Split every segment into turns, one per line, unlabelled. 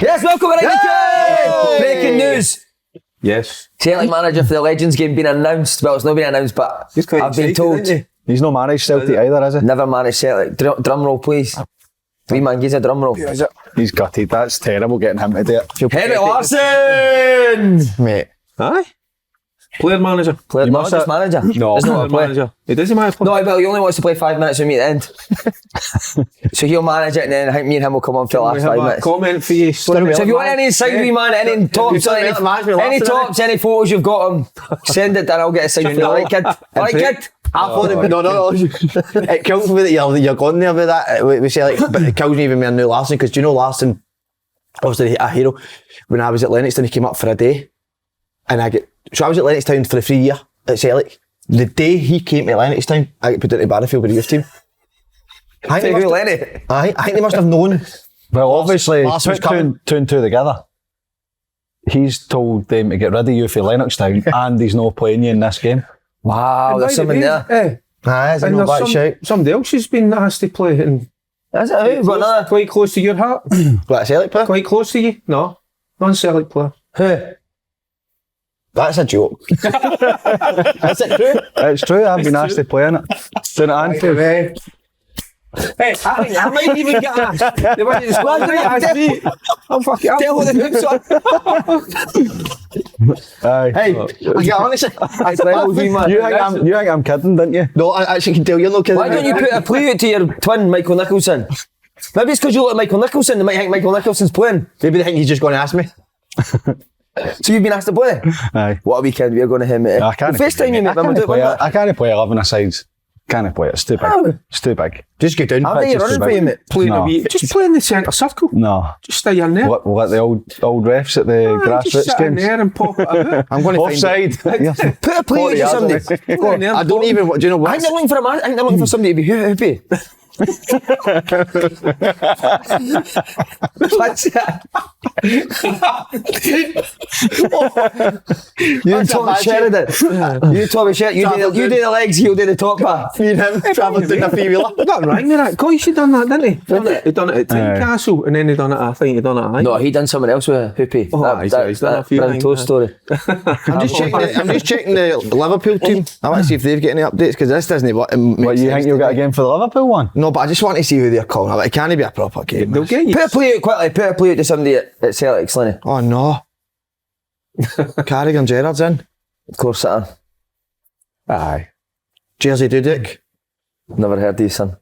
Yes, welcome to breaking news.
Yes.
Celtic manager for the Legends game being announced. Well, it's not been announced, but I've been told.
He's not managed Celtic either, is he?
Never managed Celtic. Drum roll, please. Wee man, gives a drum roll.
He's gutted. That's terrible getting him to do it.
Henry Larsson!
Mate.
Aye. Player manager.
Player, not just manager.
No,
It's not a player.
manager. He doesn't manage player.
No, but he only wants to play 5 minutes with me at the end. So he'll manage it, and then I think me and him will come on for the last 5 minutes.
Comment for you.
So if you want any insight, wee man, any tops, any photos you've got them, send it, then I'll get a sign for you. Alright, kid? Alright, kid?
I thought no. It kills me that you're going there with that. We say like, but it kills me even more now Larsson, because do you know Larsson, obviously a hero. When I was at Lennoxtown, he came up for a day, and I was at Lennoxtown for the 3 year at Celtic. The day he came to Lennoxtown, I got put into Barrowfield with the youth team. I think they must have known.
Well, obviously,
Larsson was
put
coming.
two and two together. He's told them to get rid of you for Lennoxtown, and he's not playing you in this game.
Wow, there's something there.
Aye, it's a
And
no
there's
back shout.
somebody else has been asked to play and
Is it? Who? Got another?
quite close to your heart.
What, a Celtic player?
Quite close to you. No. Non-Celtic player.
Who?
That's a joke. Is it true?
It's true, I've been asked to play in it. Doing it Anfield.
Hey, I might even get asked. They might just go, ask me. I'm fucking up.
Tell who the hoops are.
Aye.
Hey, I get honest.
You think I'm kidding, didn't you?
No, I actually can tell you're not kidding.
Why don't you put a play out to your twin, Michael Nicholson? Maybe it's because you look like Michael Nicholson, they might think Michael Nicholson's playing.
Maybe they think he's just going to ask me.
So you've been asked to play?
Aye.
What a weekend we're going to him, mate.
I can't
FaceTime you, mate.
I can't play 11 asides. Can't play it. It's too big.
Oh.
It's too big.
Just get down.
How are you running for you, mate?
Playing
No.
a wee, just play in the centre circle.
No.
Just stay in there.
We'll let the old refs at the
Just
grassroots
sit in
games.
there and pop it out.
I'm going to
Offside.
Put a play out to somebody.
Go in there
I
and
don't
pop.
even. Do you know
I
what?
think they're looking for a man. I think they're looking for somebody to be hoopy. What's that? You and Tommy Sheridan. You, Tommy Sheridan. You do the legs, he'll do the top part.
Me and him travelling down a three-wheeler.
Nothing wrong with that. Gosh, he done that, didn't he? He done it at Tynecastle, and then he done it. I think he done it. At
No, he done something else with a hoopy.
Oh, he's done a few
that
things,
Toast story.
I'm just checking the Liverpool team. I want to see if they've got any updates, because this doesn't what.
What, you think you'll get a game for the Liverpool one?
No, but I just want to see who they're calling. It can't be a proper game.
They'll get you.
Put a play out quickly. Put a play out to somebody at Celtic, Slinny.
Oh no. Carrigan Gerrard's in.
Of course, it are.
Aye. Jersey Dudek.
Never heard of his son.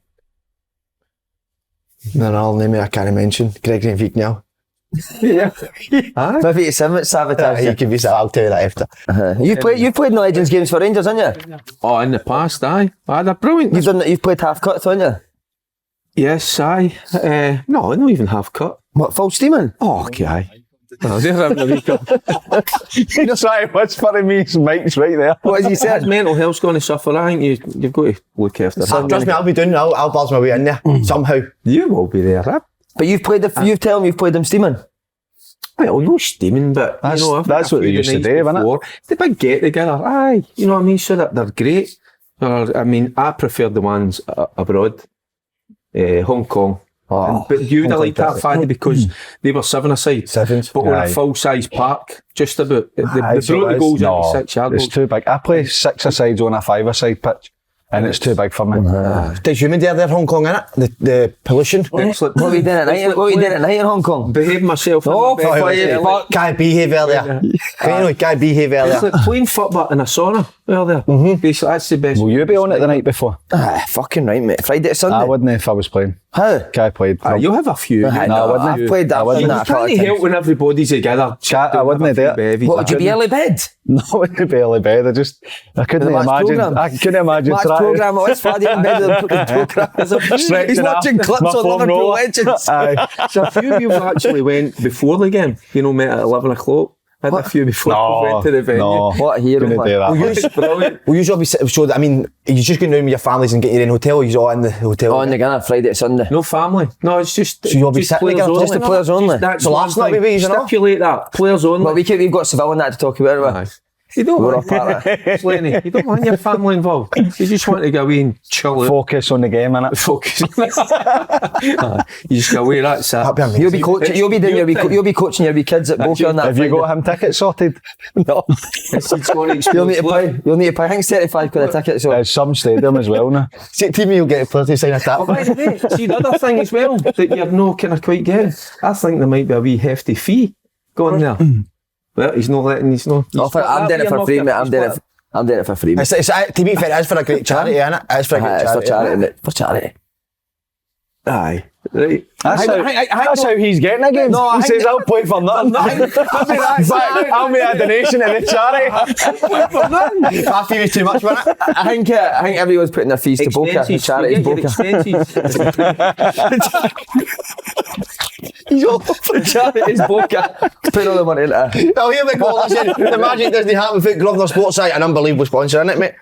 No, I'll name it. I can't mention. Gregory Vignal.
Yeah. Aye.
Maybe it's him that sabotaged
You
you.
can be so. I'll tell you that after.
You've played no Legends games for Rangers, haven't you?
Oh, in the past, aye. Aye, they're brilliant.
You've played half cut, haven't you?
Yes, aye. No, not even half cut.
What, full steaming?
Oh, okay, aye. Oh, they're having a week up.
You're trying to whisper to me, Mike's right there.
What has he said?
His mental health's going to suffer. I think you've got to look after him.
Trust me, I'll be doing. I'll buzz my way in there somehow.
You will be there, right?
But you've tell him you've played them steaming.
Well, no steaming, but
That's-
you know,
that's what they used to do, wasn't it?
It's the big get together, aye. You know what I mean? So that they're great. I mean, I prefer the ones abroad, Hong Kong. But you'd have liked that, Faddy, because they were 7-a-side.
Sevens.
But on
Aye.
a full-size park, just about. They
Aye,
brought
so
the
it
goals
is.
into
No,
6-yard
it's
goals.
too big. I play 6-a-sides on a 5-a-side pitch, and it's too big for me.
Does human dare there Hong Kong in it? The pollution.
Excellent.
What were you doing at night? What were you doing at night in Hong Kong?
Behave myself.
Oh,
in my bed.
fuck.
Can't behave earlier. Anyway, can't behave
It's
earlier.
like playing football in a sauna earlier. Basically, that's the best.
Will you be on it the night before?
Fucking right, mate. Friday to Sunday.
I wouldn't if I was playing.
How?
I played.
You'll have a few.
No,
I wouldn't.
I've played that.
I wouldn't.
I've done
You
that a couple
can't
of
help
times.
when everybody's together.
I wouldn't do it.
What, would you be early bed?
No, it wouldn't be early bed. I couldn't
The match
imagine.
programme?
I couldn't imagine
Match
trying.
programme. It's Friday in bed with the programme.
Stretching
He's watching
up,
clips
my
on
foam
Liverpool
roller.
Legends.
Aye.
So a few of you actually went before the game. You know, met at 11 o'clock. Had a few before we went to the venue.
No,
What a hero,
couldn't
man.
do that.
It's brilliant.
Will you all be so that, I mean, you just going round with your families and get your own hotel, or you all in the hotel?
On the gunner, Friday to Sunday.
No family. No, it's just.
So you'll be
just
sitting
players
together?
only.
Just the
players only?
That's
So
one
last night
thing.
we were using it.
Stipulate that. Players only.
But we've got Seville and that to talk about.
Aye. You don't
We're
want
all part of it.
Slaney, you don't want your family involved. You just want to go away and chill out.
Focus on the game, innit?
Focus. You just go away, that's it.
You'll be coaching. You'll be coaching your wee kids at Boca on that.
Have you
Friday.
got him tickets sorted?
No. You'll need to pay. You'll need to pay. I think it's 35 quid a ticket. So
There's some stadium as well now.
See, team you'll get a player to sign a tap.
Oh, by the way, see the other thing as well that you're not kind of quite getting. I think there might be a wee hefty fee going there. Well, he's not letting. He's not.
I'm doing it for free, mate. I'm doing it for free. Mate.
To be fair, it's for a great charity, isn't it? It's for a great
It's for
charity.
charity, mate. For charity.
Aye. Right.
That's how he's getting a game.
No,
he says, I'll play for nothing. I'll make a donation to the charity.
Half fee was too much, wasn't it?
I think everyone's putting their fees to Boca. The charity's Boca. He's all for charity's Boca. Put all the money into it.
Well, here we go. Listen, the magic doesn't happen for Grosvenor Sports site, an unbelievable sponsor, isn't it, mate?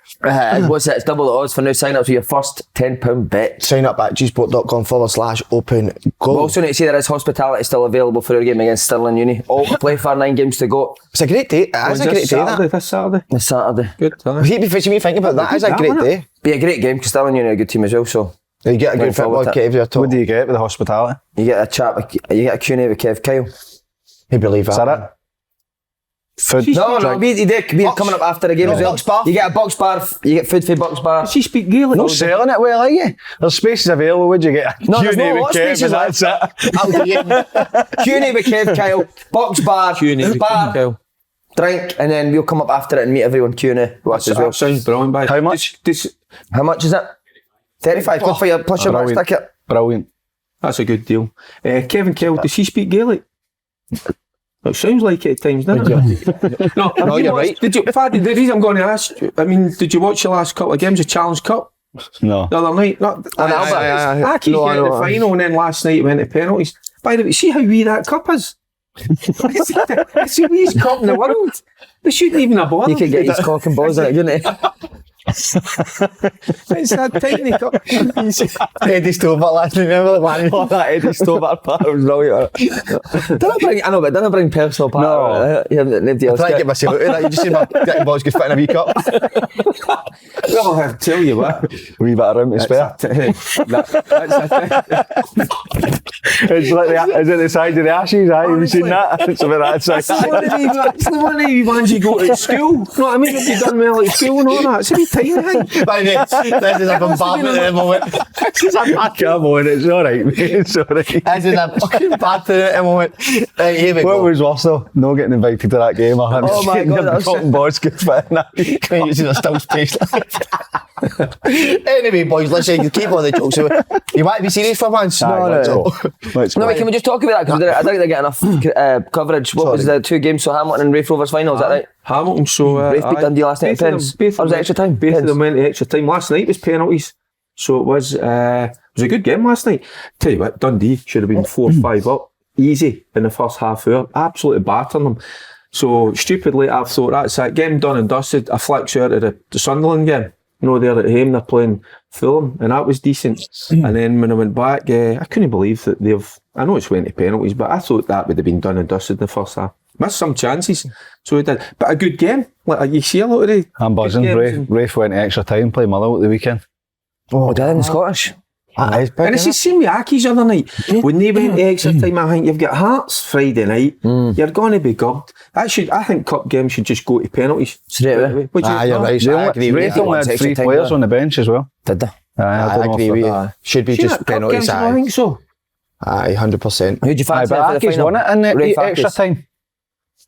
What's it? It's double the odds for new sign-ups with your first £10 bet.
Sign up at gsport.com/open
We
goal.
also need to say there is hospitality still available for our game against Stirling Uni. All to play for, 9 games to go.
It's a great day. It's a great day, that.
This Saturday.
This Saturday.
Good time.
See, if you think about that, it's a great day.
Be a great game because Stirling Uni are a good team as well. So
You get a good football kit if you're top.
What do you get with the hospitality?
you get a chat. You get a Q&A with Kev Kyle.
You believe
Is that it? Food?
No, we're coming up after the game as well.
Box bar.
You get a box bar. You get food for box bar.
Does he speak Gaelic?
No selling it well, are you? There's spaces available. Would you get a
No, there's
Q&A
not a
with
lot of
Kev
spaces
and that's it?
I'll do you.
Q&A with Kev Kyle. Box bar.
Q&A with
bar.
Kyle.
Drink, and then we'll come up after it and meet everyone Q&A with us as well.
That sounds brilliant, by
How much?
How much is it? 35 quid for your plus your match
Brilliant.
ticket.
Brilliant.
That's a good deal. Kevin Kell, does he speak Gaelic? It sounds like it at times, doesn't it? No,
you're right.
Did you, Faddy, the reason I'm going to ask, I mean, did you watch the last couple of games of Challenge Cup
No.
the other night? Not,
aye.
Aki's
No, I
getting the
know.
final, and then last night it went to penalties. By the way, see how wee that cup is? It's the weeest cup in the world. They shouldn't even have bothered.
You could get his cock and balls in it, couldn't you?
It's that tiny cup.
Eddie Stobart last night, remember the man?
Oh, that Eddie Stobart part was brilliant. Didn't bring personal part.
No.
Nobody else
I try to
did.
get myself out of that. You just see my getting balls could fit in a wee cup.
Well, I'll tell you what.
Wee bit of room to spare. It's like is it the side of the ashes? Have you seen that? It's about that size.
It's the one of the ones you go to school. You know what I mean? If you've done well at school and all that. It's a wee tiny thing.
By the way, this is a bombardment at the moment.
Come on, it's alright, mate. It's alright.
This is a fucking bad to at the moment. Right, here we
What
go.
was worse though? Not getting invited to that game. I haven't
Oh my
seen
God,
the
that's-
cotton balls could fit in that.
Can you see there's still space? Anyway, boys, listen, keep on the jokes. You want to be serious for once?
Let's go. Let's
No,
go.
wait, can we just talk about that? Because I don't think they get enough coverage. What was the 2 games? So Hamilton and Raith Rovers final, is that right?
Hamilton, so
Raith beat Dundee last night at pens. Or was it extra time?
Both of
Pens.
them went to extra time. Last night was penalties. So it was a good game last night. Tell you what, Dundee should have been 4-5 up. Easy in the first half hour. Absolutely battering them. So stupidly, I thought that's that game done and dusted. I flicked out of the Sunderland game. You know, they're at home, they're playing Fulham, and that was decent. And then when I went back, I couldn't believe that I know it's went to penalties, but I thought that would have been done and dusted in the first half. Missed some chances, so it did. But a good game. Like you see a lot of the
I'm buzzing.
good games.
Rafe went to extra time, play Motherwell at the weekend.
Oh, did in the Scottish?
That is big,
And it's the same with Aki's the other night. When they went to extra time, I think you've got Hearts Friday night. You're going to be gubbed. I think cup games should just go to penalties.
Straight away.
Would you
You're
not?
right. I agree with
Rafe
you.
only had 3
extra time,
players
yeah.
on the bench as well.
Did they?
I
I
don't know
agree
if
with
they're-
you. Should be
See
just
that cup
penalties.
games, I think so.
Aye, 100%.
Who'd you
Aye,
fancy
but
for the
Aki's
final?
won it in the
Raith
extra
Aki's.
time.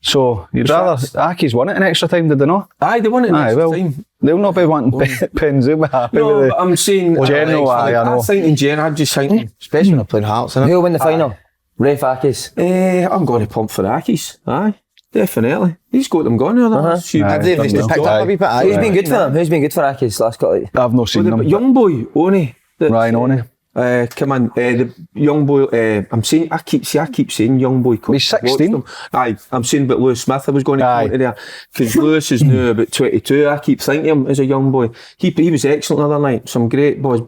So you'd rather Aki's won it in extra time, did they not?
Aye, they won it in
Aye,
extra
well,
time.
they'll not be wanting pens. They'll be happy
No,
with
but I'm saying
General, I know.
I think in general, I'm just thinking.
Especially when they're playing Hearts, innit?
Who'll win the final? Raith Aki's.
I'm going to pump for Aki's. Aye, definitely. He's got them going there.
Have they
Aye,
just picked up a wee bit?
Who's
Aye.
been good for them? Who's been good for Aki's last couple of
I've not seen them.
Young boy, Oni.
Ryan Oni.
Come on, the young boy. I keep saying young boy.
He's 16.
Aye, I'm saying about Lewis Smith. I was going to
Aye.
come to there because Lewis is now about 22. I keep thinking him as a young boy. He was excellent the other night. Some great boys.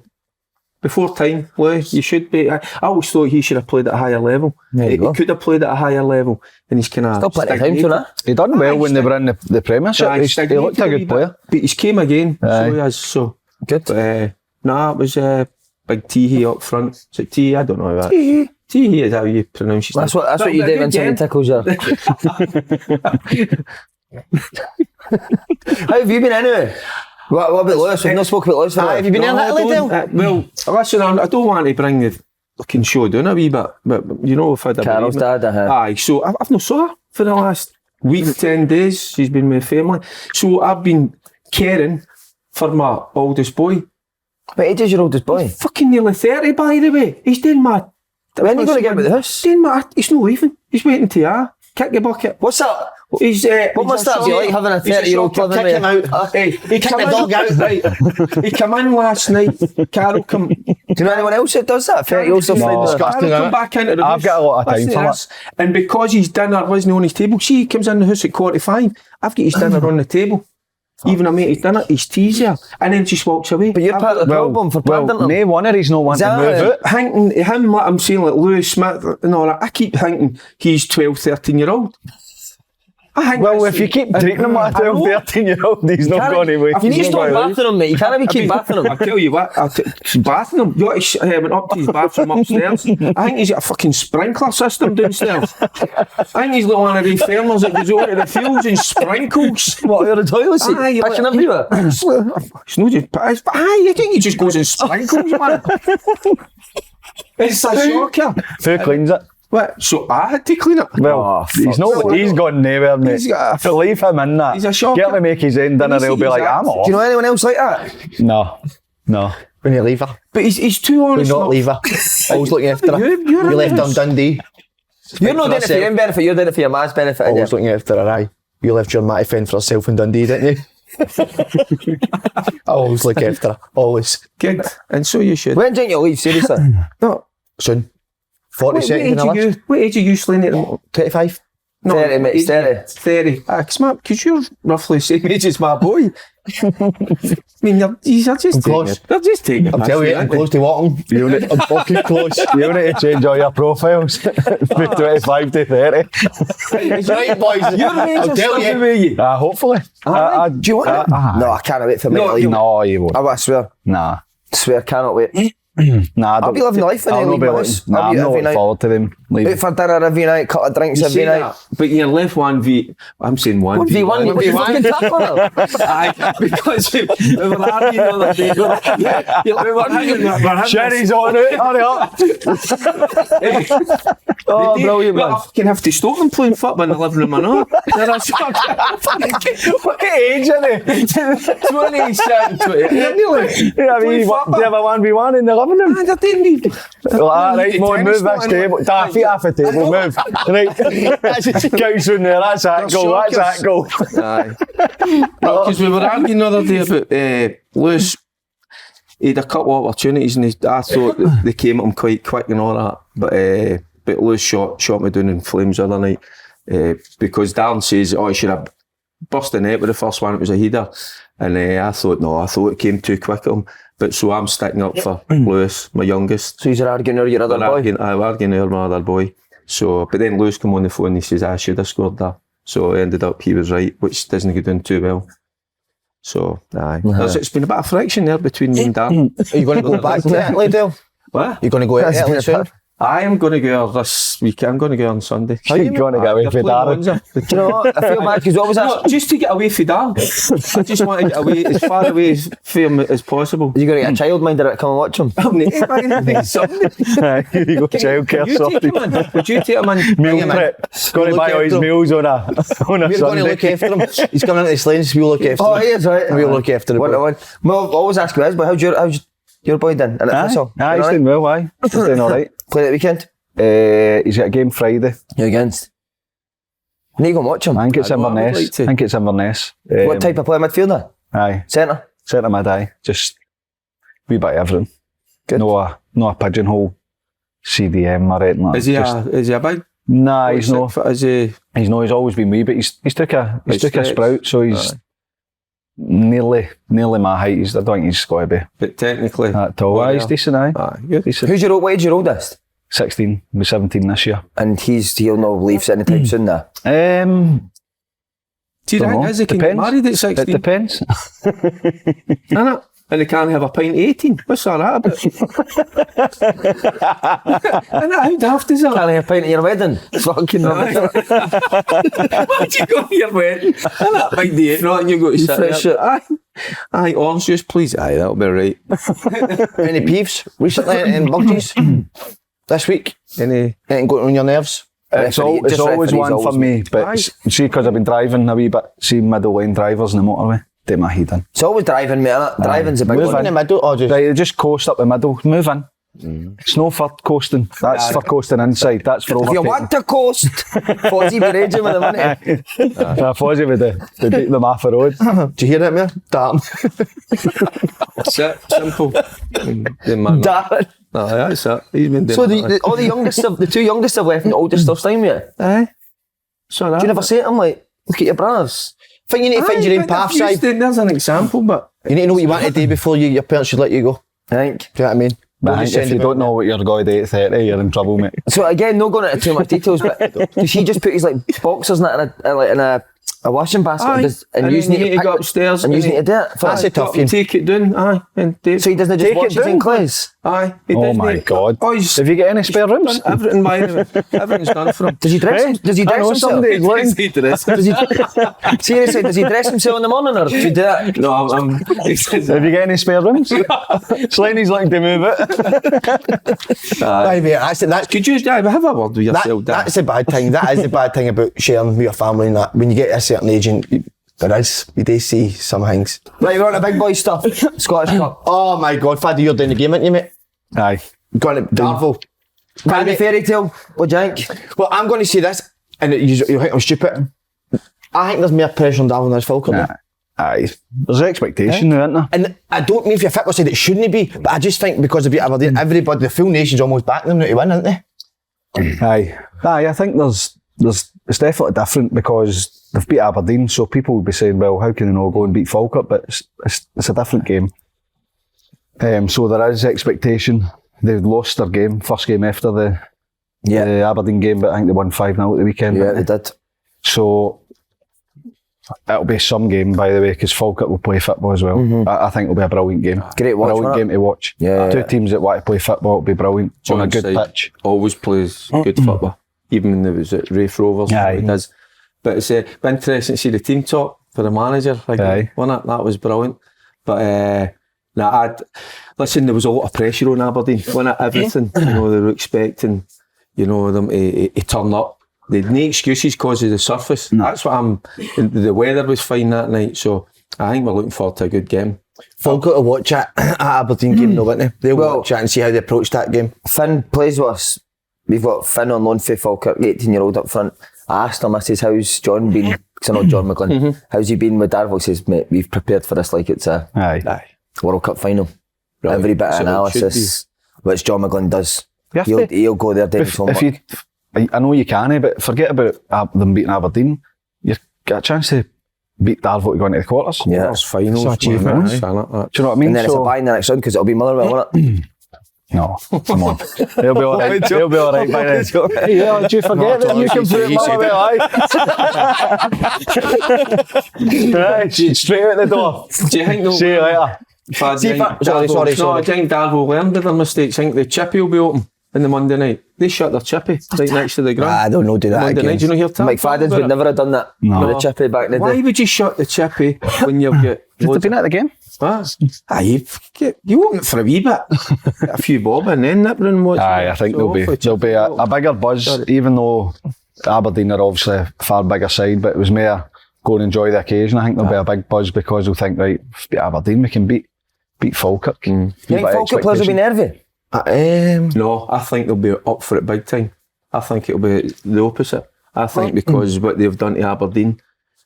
Before time, Lou, you should be. I always thought he should have played at a higher level.
There you
He
go.
could have played at a higher level, and he's kind of
Still plenty of time to that.
He done well when they were in the Premiership. He looked a good player.
But he's came again,
Aye.
so he has. So
Good.
But, nah, it was big Teehee up front. Is it Teehee? I don't know that. Teehee is how you pronounce his
That's
name.
what you do when somebody tickles your. How have you been anyway? What about Lewis? We've not spoken about Lewis. Have you been in Italy, Dale?
Well, listen, I don't want to bring the fucking show down a wee bit, but you know, if I'd have
Carol's dad,
Aye, so I've not saw her for the last week, 10 days. She's been with family. So I've been caring for my oldest boy.
What age is your oldest boy?
Fucking nearly 30, by the way. He's doing my...
When are you going to get him out of the house?
He's not leaving. He's waiting to kick the bucket.
What's that?
He's,
What must that be like having a 30-year-old living with you?
He
Kick the dog out.
Right. He came in last night. Carol come...
Do you know anyone else that does that? 30-year-old stuff like that?
disgusting,
Carol come
innit?
back into the house.
I've got a lot of time
Listen
for
to
that.
this. And because his dinner wasn't on his table, see, he comes in the house at 45. I've got his dinner on the table. Even I made his dinner, he's teaser, and then just walks away.
But you're part of the problem for planting them.
no wonder he's not wanting to
Is
move
that
out.
Thinking him, like I'm saying, like Lewis Smith and all that, I keep thinking he's 12, 13-year-old. I think
Well,
that's-
if you keep treating him like a
I know.
12, 13-year-old, he's not going away.
You need to stop bathing him, mate. You can't be keep bathing
I'll
him.
tell you what, she's bathing him. You know, I went up to his bathroom upstairs. I think he's got a fucking sprinkler system downstairs. I think he's like one of these farmers that goes over to the fields and sprinkles.
What, you're a toilet seat?
Aye,
Pissing
like-
everywhere?
It's not just piss, but I think he just goes and sprinkles, man. It's a shocker.
Who cleans it?
What? So I had to clean it.
Well, he's not. He's gone nowhere, mate.
He's got a-
To leave him in that.
He's a shocker.
Get him to make his own dinner, he'll be like, I'm off.
Do you know anyone else like that?
No.
When you leave her.
But he's too
When
honest.
not leave her. Always looking after her.
You're
You left her in
honest.
Dundee.
You're not doing it for your own benefit, you're doing it for your man's benefit.
Always
Always.
looking after her, aye. You left your matty fend for herself in Dundee, didn't you? I always look after her. Always.
Good. And so you should.
When don't you leave, seriously?
No.
Soon. 42nd in the list.
What age are you slaying at the moment?
25.
30, mate, 30.
30. Because you're roughly the same age as my boy. I mean, they're just taking
close.
it. They're just taking it.
I'm telling you, I'm close to walking. I'm fucking close.
You need to change all your profiles from 25 to 30.
Right, boys. I'll tell you.
Hopefully.
Do you want it? No, I can't wait for me to leave.
No, you won't.
I swear.
Nah.
Swear, cannot wait.
Nah,
I'll be living life when
I'll
they
not
leave
be
my
looking.
house.
Nah,
I'll
I'm
be
not
every
looking
night.
forward to them leaving.
Out for dinner every night, couple of drinks
You
every
say
night.
that, but you're left 1v. I'm saying 1v1.
1v1, you put your fucking tack on her.
Aye, because we were arguing the other day. We were having
Sherry's on it, hurry up.
Oh, brilliant,
Well, I
man.
fucking have to stop them playing football in the living room or not.
What age are they?
27, 20.
Yeah, I mean, what, do you have a 1v1 in the living room?
They're doing the...
Well, right, Mo, move that table. Da, feet off the table, move. Right, counts from there, that's that goal, that's that goal.
Aye. Because we were arguing the other day about Lewis. He had a couple of opportunities and I thought they came at him quite quick and all that. But Lewis shot me down in flames the other night because Darren says, he should have burst the net with the first one, it was a header. And I thought it came too quick at him. But so I'm sticking up for Lewis, my youngest.
So you're arguing over your other boy?
I'm arguing over my other boy. So, but then Lewis come on the phone and he says, I should have scored that. So it ended up he was right, which doesn't go down too well. So, aye. It's been a bit of friction there between me and Dan.
Are you going to go back to Italy, Dale?
What?
You're going to go to Italy soon?
I am going to go this week. I'm going to go on Sunday.
How you going to get away
They're
from
playing
Darren?
Monza.
Do you know what? I feel bad because what was that?
No, just to get away from Dan. I just want to get away as far away from him as possible.
You're going to get a child minder to come and watch him.
I'm not man, Sunday.
You go childcare
Would you take
sorted.
him in? Would you take him in?
Meal
him in.
prep. Going to buy all his meals on a
We're going to
Sunday.
look after him. He's coming into the lanes, we'll look after him.
Oh, he is, right.
We'll look after him.
1-1. Well, I'll always ask you this, but how's your boy done? And
Aye, he's doing well, aye. He's doing alright.
Play that weekend?
He's got a game Friday.
You're against? You need to go and watch him.
I think it's
I would
Inverness.
like to.
I think it's Inverness.
What type of player? Midfielder?
Aye.
Centre?
Centre mid, aye. Just wee bit of everything.
Good.
No a pigeonhole CDM or anything like that.
Is he a big?
Nah, he's no.
Is he?
He's always been wee, but he's took a
Like
sprout, so he's nearly my height. I don't think he's got to be
But technically,
that tall. He's decent, aye.
good.
Who's what age your oldest?
16, we're 17 this year.
And he'll not leave anytime soon now.
do you think as he can get married at 16?
It depends.
Innit? And they can't have a pint at 18. What's all that about? How daft is that?
Can't have a pint at your wedding. Fucking rubbish.
Why'd you go to your wedding? And that big date, right? And you go to sit there. Aye, orange juice, please. Aye, that'll be right.
Any peeves recently in buggies this week? Anything going on your nerves?
It's always one for me, but see, because I've been driving a wee bit, see middle lane drivers in the motorway, take my head in.
It's always driving, mate. Driving's a big
Move
one.
in the middle or just...
Right, just coast up the middle, move in. It's no for coasting. That's for coasting inside. That's for
If
overtaking.
you want to coast, Fozzie be raging with the money.
Fozzie with the math of road.
Do you hear that, man? Damn.
That's it. Simple.
Darren.
That's it. He's been doing
So
that.
all the youngest of the two youngest have left and the oldest stuff's time yet.
Aye. So that.
Do you never say to them like, look at your brothers?
I think you need to find your own path, side.
There's an example, but
You need to know what you want to do before your parents should let you go.
I think.
Do you know what I mean?
But I think if you don't know what you're going to do at 30, you're in trouble, mate.
So again, not going into too much details, but does he just put his like boxers in a washing basket and you need to
go upstairs
and you need to do it?
That's a tough one.
Take it down, aye. And
So he doesn't just wash his own clothes?
Aye.
Oh my God. Have you got any spare rooms?
Everything by everything's done for him.
Does he dress? Does he dress himself?
somebody's looking.
Seriously, does he dress himself in the morning or does he do that?
No, I'm
Have you got any spare rooms? Slaney's looking to move it.
Aye, mate, that's
Could you have a word with yourself, Dad?
that's the bad thing. That is the bad thing about sharing with your family and that. When you get to a certain age, and you do see some things.
Right, we're on the big boy stuff. Scottish Cup.
Oh my God, Faddy, you're doing the game, aren't you, mate?
Aye.
Going to Darvel.
Can fairy tale? What do you think?
Well, I'm going to say this, and you think I'm stupid. I think there's more pressure on Darvel than there's Falkirk.
Aye. There's expectation now, isn't there?
And I don't mean if you're fit, said it shouldn't be, but I just think because of beat Aberdeen, everybody, the full nation's almost backing them now to win, aren't they?
Aye. I think it's definitely different because they've beat Aberdeen, so people would be saying, well, how can they not go and beat Falkirk? But it's a different game. So there is expectation. They've lost their game, first game after the Aberdeen game, but I think they won 5-0 at the weekend.
Yeah, they did.
So it'll be some game, by the way, because Falkirk will play football as well. I think it'll be a brilliant game.
Great watch,
brilliant game to watch.
Yeah.
Two teams that want to play football, it'll be brilliant. On a good pitch.
Always plays good football, even when there was at Rafe Rovers.
Aye.
He does. But it's been interesting to see the team talk for the manager.
Aye.
Wasn't it? That was brilliant. But listen, there was a lot of pressure on Aberdeen. Wasn't it? Everything, they were expecting, them to turn up. They had no excuses because of the surface. No. That's what the weather was fine that night, so I think we're looking forward to a good game.
Falkirk will watch it at Aberdeen game though, won't they? They'll watch it and see how they approach that game.
Finn plays with us. We've got Finn on loan for Falkirk, 18-year-old up front. I asked him, I says, how's John been? Because I know John McGlynn. How's he been with Darvel? He says, mate, we've prepared for this like it's a World Cup final. Right. Every bit of analysis, which John McGlynn does. He'll go there doing his homework.
I know you can, but forget about them beating Aberdeen. You've got a chance to beat Darvel to go into the quarters.
Yeah,
it's finals.
It's achievement. Do you know what I mean?
And then it's a bye in the next round because it'll be Motherwell, won't it?
No, come on. They'll be all right. They'll be all right by then. Yeah, do you forget that you can put Motherwell, right, straight out the door.
Do you think
see you later.
I think Darvel learned of their mistakes. I think the chippy will be open in the Monday night. They shut their chippy right next to the ground.
I don't know, do that
Monday
again.
night, do you know hear
Mike Faddens would never have done that with the chippy back in the day.
Why would you shut the chippy when you've got...
Have they been at the game?
You open it for a wee bit. A few bob and then nip and watch.
Aye, I think there'll be a bigger buzz, even though Aberdeen are obviously a far bigger side, but it was more go and enjoy the occasion. I think there'll be a big buzz because they'll think, right, if we beat Aberdeen, we can beat Falkirk.
You think Falkirk players will be nervy?
No, I think they'll be up for it big time. I think it'll be the opposite. I think because what they've done to Aberdeen,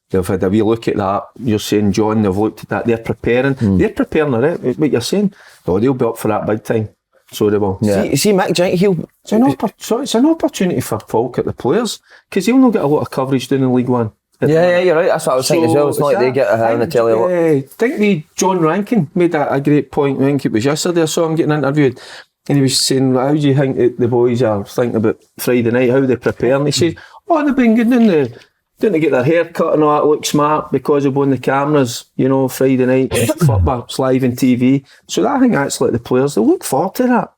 they've had a wee look at that. You're saying, John, they've looked at that. They're preparing. They're preparing already. What you're saying, they'll be up for that big time. So they will.
Yeah. See Mick Giant,
it's an opportunity for Falkirk, the players, because he'll not get a lot of coverage doing in League One.
Yeah, you're right. That's what I was thinking as well. It's not like they get on the telly a lot.
I think John Rankin made a great point. I think it was yesterday I saw him getting interviewed, and he was saying, how do you think that the boys are thinking about Friday night, how they prepare? And he says, they've been good in didn't they get their hair cut and all that, look smart because of on the cameras, Friday night, football's live on TV. So I think that's like the players, they look forward to that.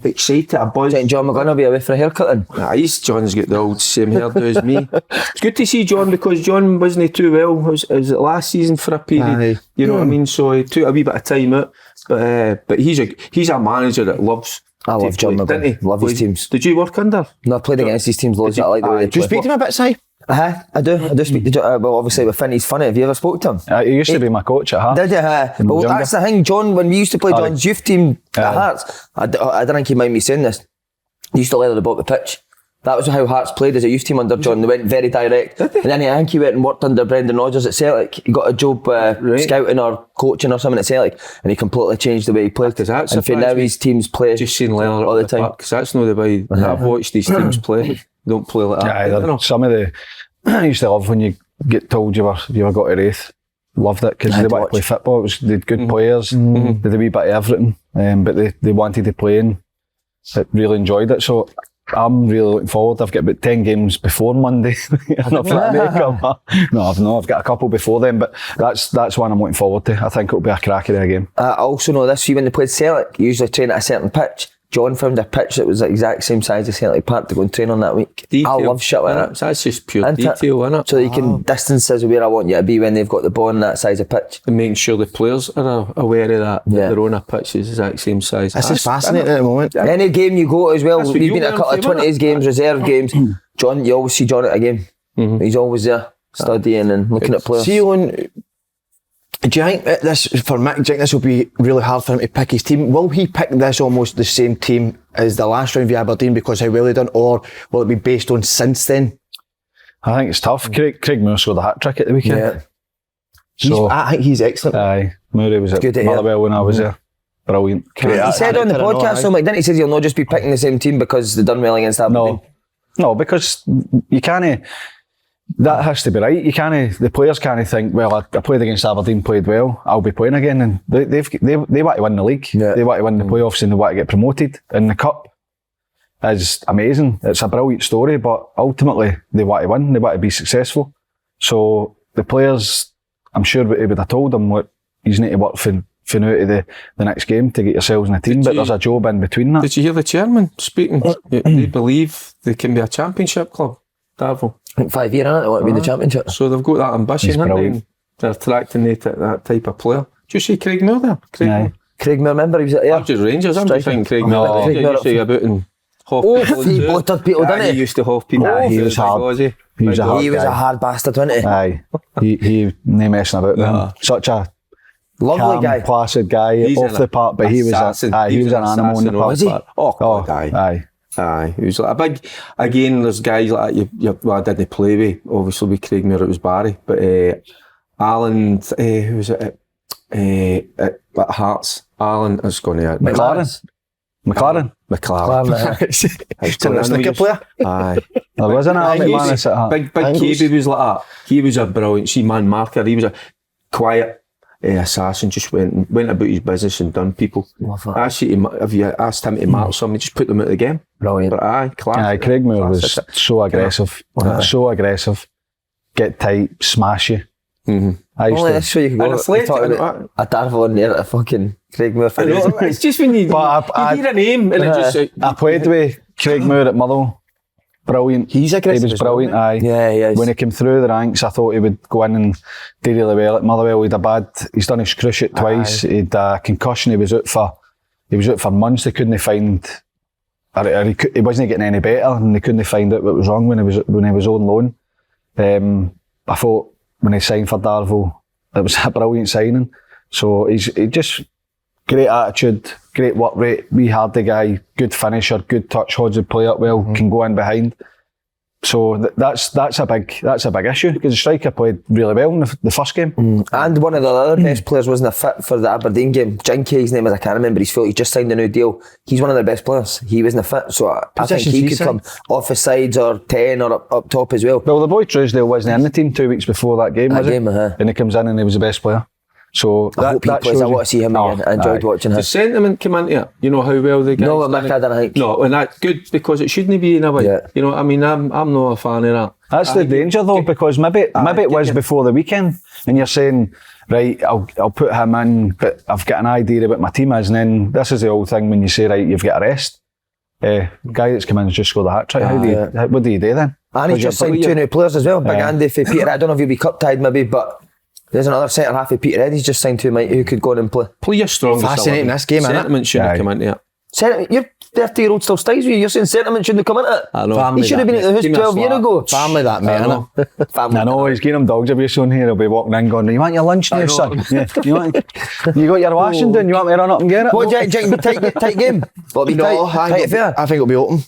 Excited, a buzz.
Do you think John McGinn will be away for a haircut then?
John's got the old same hairdo as me. It's good to see John because John wasn't too well. Was it last season for a period? You know what I mean? So he took a wee bit of time out. But he's a manager that loves.
I love John McGinn. Love his teams.
Did you work under?
No, I played against his teams loads. I like the way they play.
Do you speak to him a bit, Si?
I do speak to John. Well, obviously with Finn, he's funny. Have you ever spoke to him?
He used to be my coach at Hearts.
Did you? Well, that's the thing, John, when we used to play John's youth team at Hearts, I don't think he mind me saying this, he used to leather about the pitch. That was how Hearts played as a youth team under John. They went very direct. And then I think he went and worked under Brendan Rodgers at Celtic. He got a job scouting or coaching or something at Celtic, and he completely changed the way he played. And for now his teams play
just seen Leonard
all the time.
Because that's not the way I've watched these teams play. They don't play like that.
Some of the I used to love when you get told you were got to Wraith. Loved it because they wanted to play football. They had good players. They had a wee bit of everything, but they wanted to play and I really enjoyed it. So I'm really looking forward. I've got about 10 games before Monday. No, I've not. I've got a couple before then, but that's one I'm looking forward to. I think it'll be a cracker of a game.
I also know this, when they played Celtic, you usually train at a certain pitch. John found a pitch that was the exact same size as Celtic Park to go and train on that week.
Detail.
I love shit like that.
That's just pure detail, isn't it?
So you can distances where I want you to be when they've got the ball on that size of pitch.
And making sure the players are aware of that. Yeah. They're on a pitch is the exact same size.
This is fascinating at the moment.
Any game you go to as well, we've been at a couple of 20s games, reserve games. John, you always see John at a game. He's always there, studying and looking at players.
See, do you think this, for Mick, do you think this will be really hard for him to pick his team? Will he pick this almost the same team as the last round via Aberdeen because how well they done, or will it be based on since then?
I think it's tough. Craig Moore scored a hat-trick at the weekend.
Yeah.
So,
I think he's excellent.
Aye, Murray was at Motherwell when I was there. Brilliant.
He said on the podcast, didn't he? He says he'll not just be picking the same team because they've done well against Aberdeen.
No, because you can't. That has to be right. You can't. The players can't think, well, I played against Aberdeen, played well, I'll be playing again. And they want to win the league. Yeah. They want to win the playoffs and they want to get promoted. And the cup is amazing. It's a brilliant story, but ultimately they want to win. They want to be successful. So the players, I'm sure he would have told them what you need to work for now to the next game to get yourselves in a team. But there's a job in between that.
Did you hear the chairman speaking? They believe they can be a championship club, Darvel.
I think 5 years, innit? They want to be in the championship.
So they've got that ambition, haven't they? They're attracting that type of player. Do you see Craig Moore there?
Craig Moore, remember he was at there?
Just Rangers, I'm just thinking Craig Moore. He used to go about and huff people.
He blotted people, didn't he?
He used to huff people.
He was hard. He was
a hard bastard, wasn't he?
Aye. He no messing about them. Such a
lovely guy,
placid guy off the park, but he was an animal in the park.
Was he?
Oh, God, aye. He was like a big. Again, there's guys like that. Well, I didn't play with. Obviously, with Craig Moore, it was Barry, but Alan. Who was it? At Hearts. Alan is going to
McLaren.
He's a sticker player.
Aye.
There was an army man at Hearts.
Big KB was like that. He was a brilliant man marker. He was a quiet assassin, just went about his business and done people. If you asked him to mark somebody, just put them out of the game.
Brilliant.
But class.
Craig Moore was so aggressive. So aggressive. Get tight, smash you.
Only this show you can go a Darvel in there at a fucking Craig Moore.
It's just when you hear a name and it just...
I played with Craig Moore at Motherwell. Brilliant.
He's aggressive.
He was brilliant, aye.
Yeah, he is.
When he came through the ranks, I thought he would go in and do really well at Motherwell. He's done his cruciate twice. He'd concussion. He was out for months. They couldn't find, he wasn't getting any better, and they couldn't find out what was wrong when he was on loan. I thought when he signed for Darvel, it was a brilliant signing. So he just great attitude, great work rate, wee hardy guy, good finisher, good touch, holds the play up well, can go in behind. So that's a big issue because the striker played really well in the first game.
And one of the other best players wasn't fit for the Aberdeen game. Jinky, his name is, I can't remember his full. He just signed a new deal. He's one of their best players. He wasn't fit, so I think he could come off the sides or 10 or up top as well.
Well, the boy Truesdale wasn't in the team 2 weeks before that game, was he? And he comes in and he was the best player. So
I hope he plays. I want to see him again. I enjoyed watching him.
Does sentiment come into it? You know how well the guys.
No, Mick, I don't think.
No, and that's good because it shouldn't be in a way.
Yeah.
You know, I mean, I'm not a fan of that.
That's the danger though, because maybe it was before the weekend, and you're saying, right, I'll put him in, but I've got an idea of what my team is, and then this is the old thing when you say, right, you've got a rest. Guy that's come in has just scored a hat trick. What do you do then?
And he's just signed 2 new players as well. Big Andy for Peter. I don't know if he'll be cup tied maybe, but there's another centre half of Peterhead. He's just signed 2 who could go in and play.
Play your strongest.
Fascinating this game, isn't it?
Sentiment shouldn't come into it.
Sentiment, your 30-year-old still stays with you. You're saying sentiment shouldn't have come into it.
I know.
He should have been at the house 12 years ago.
Family that, mate, innit?
Family.
I know, he's getting him dogs abuse on here. He'll be walking in going, you want your lunch now, son? Yeah. You got your washing done? You want me to run up and get it?
What, Jack, be tight game? Will it be tight affair?
I think it'll be open.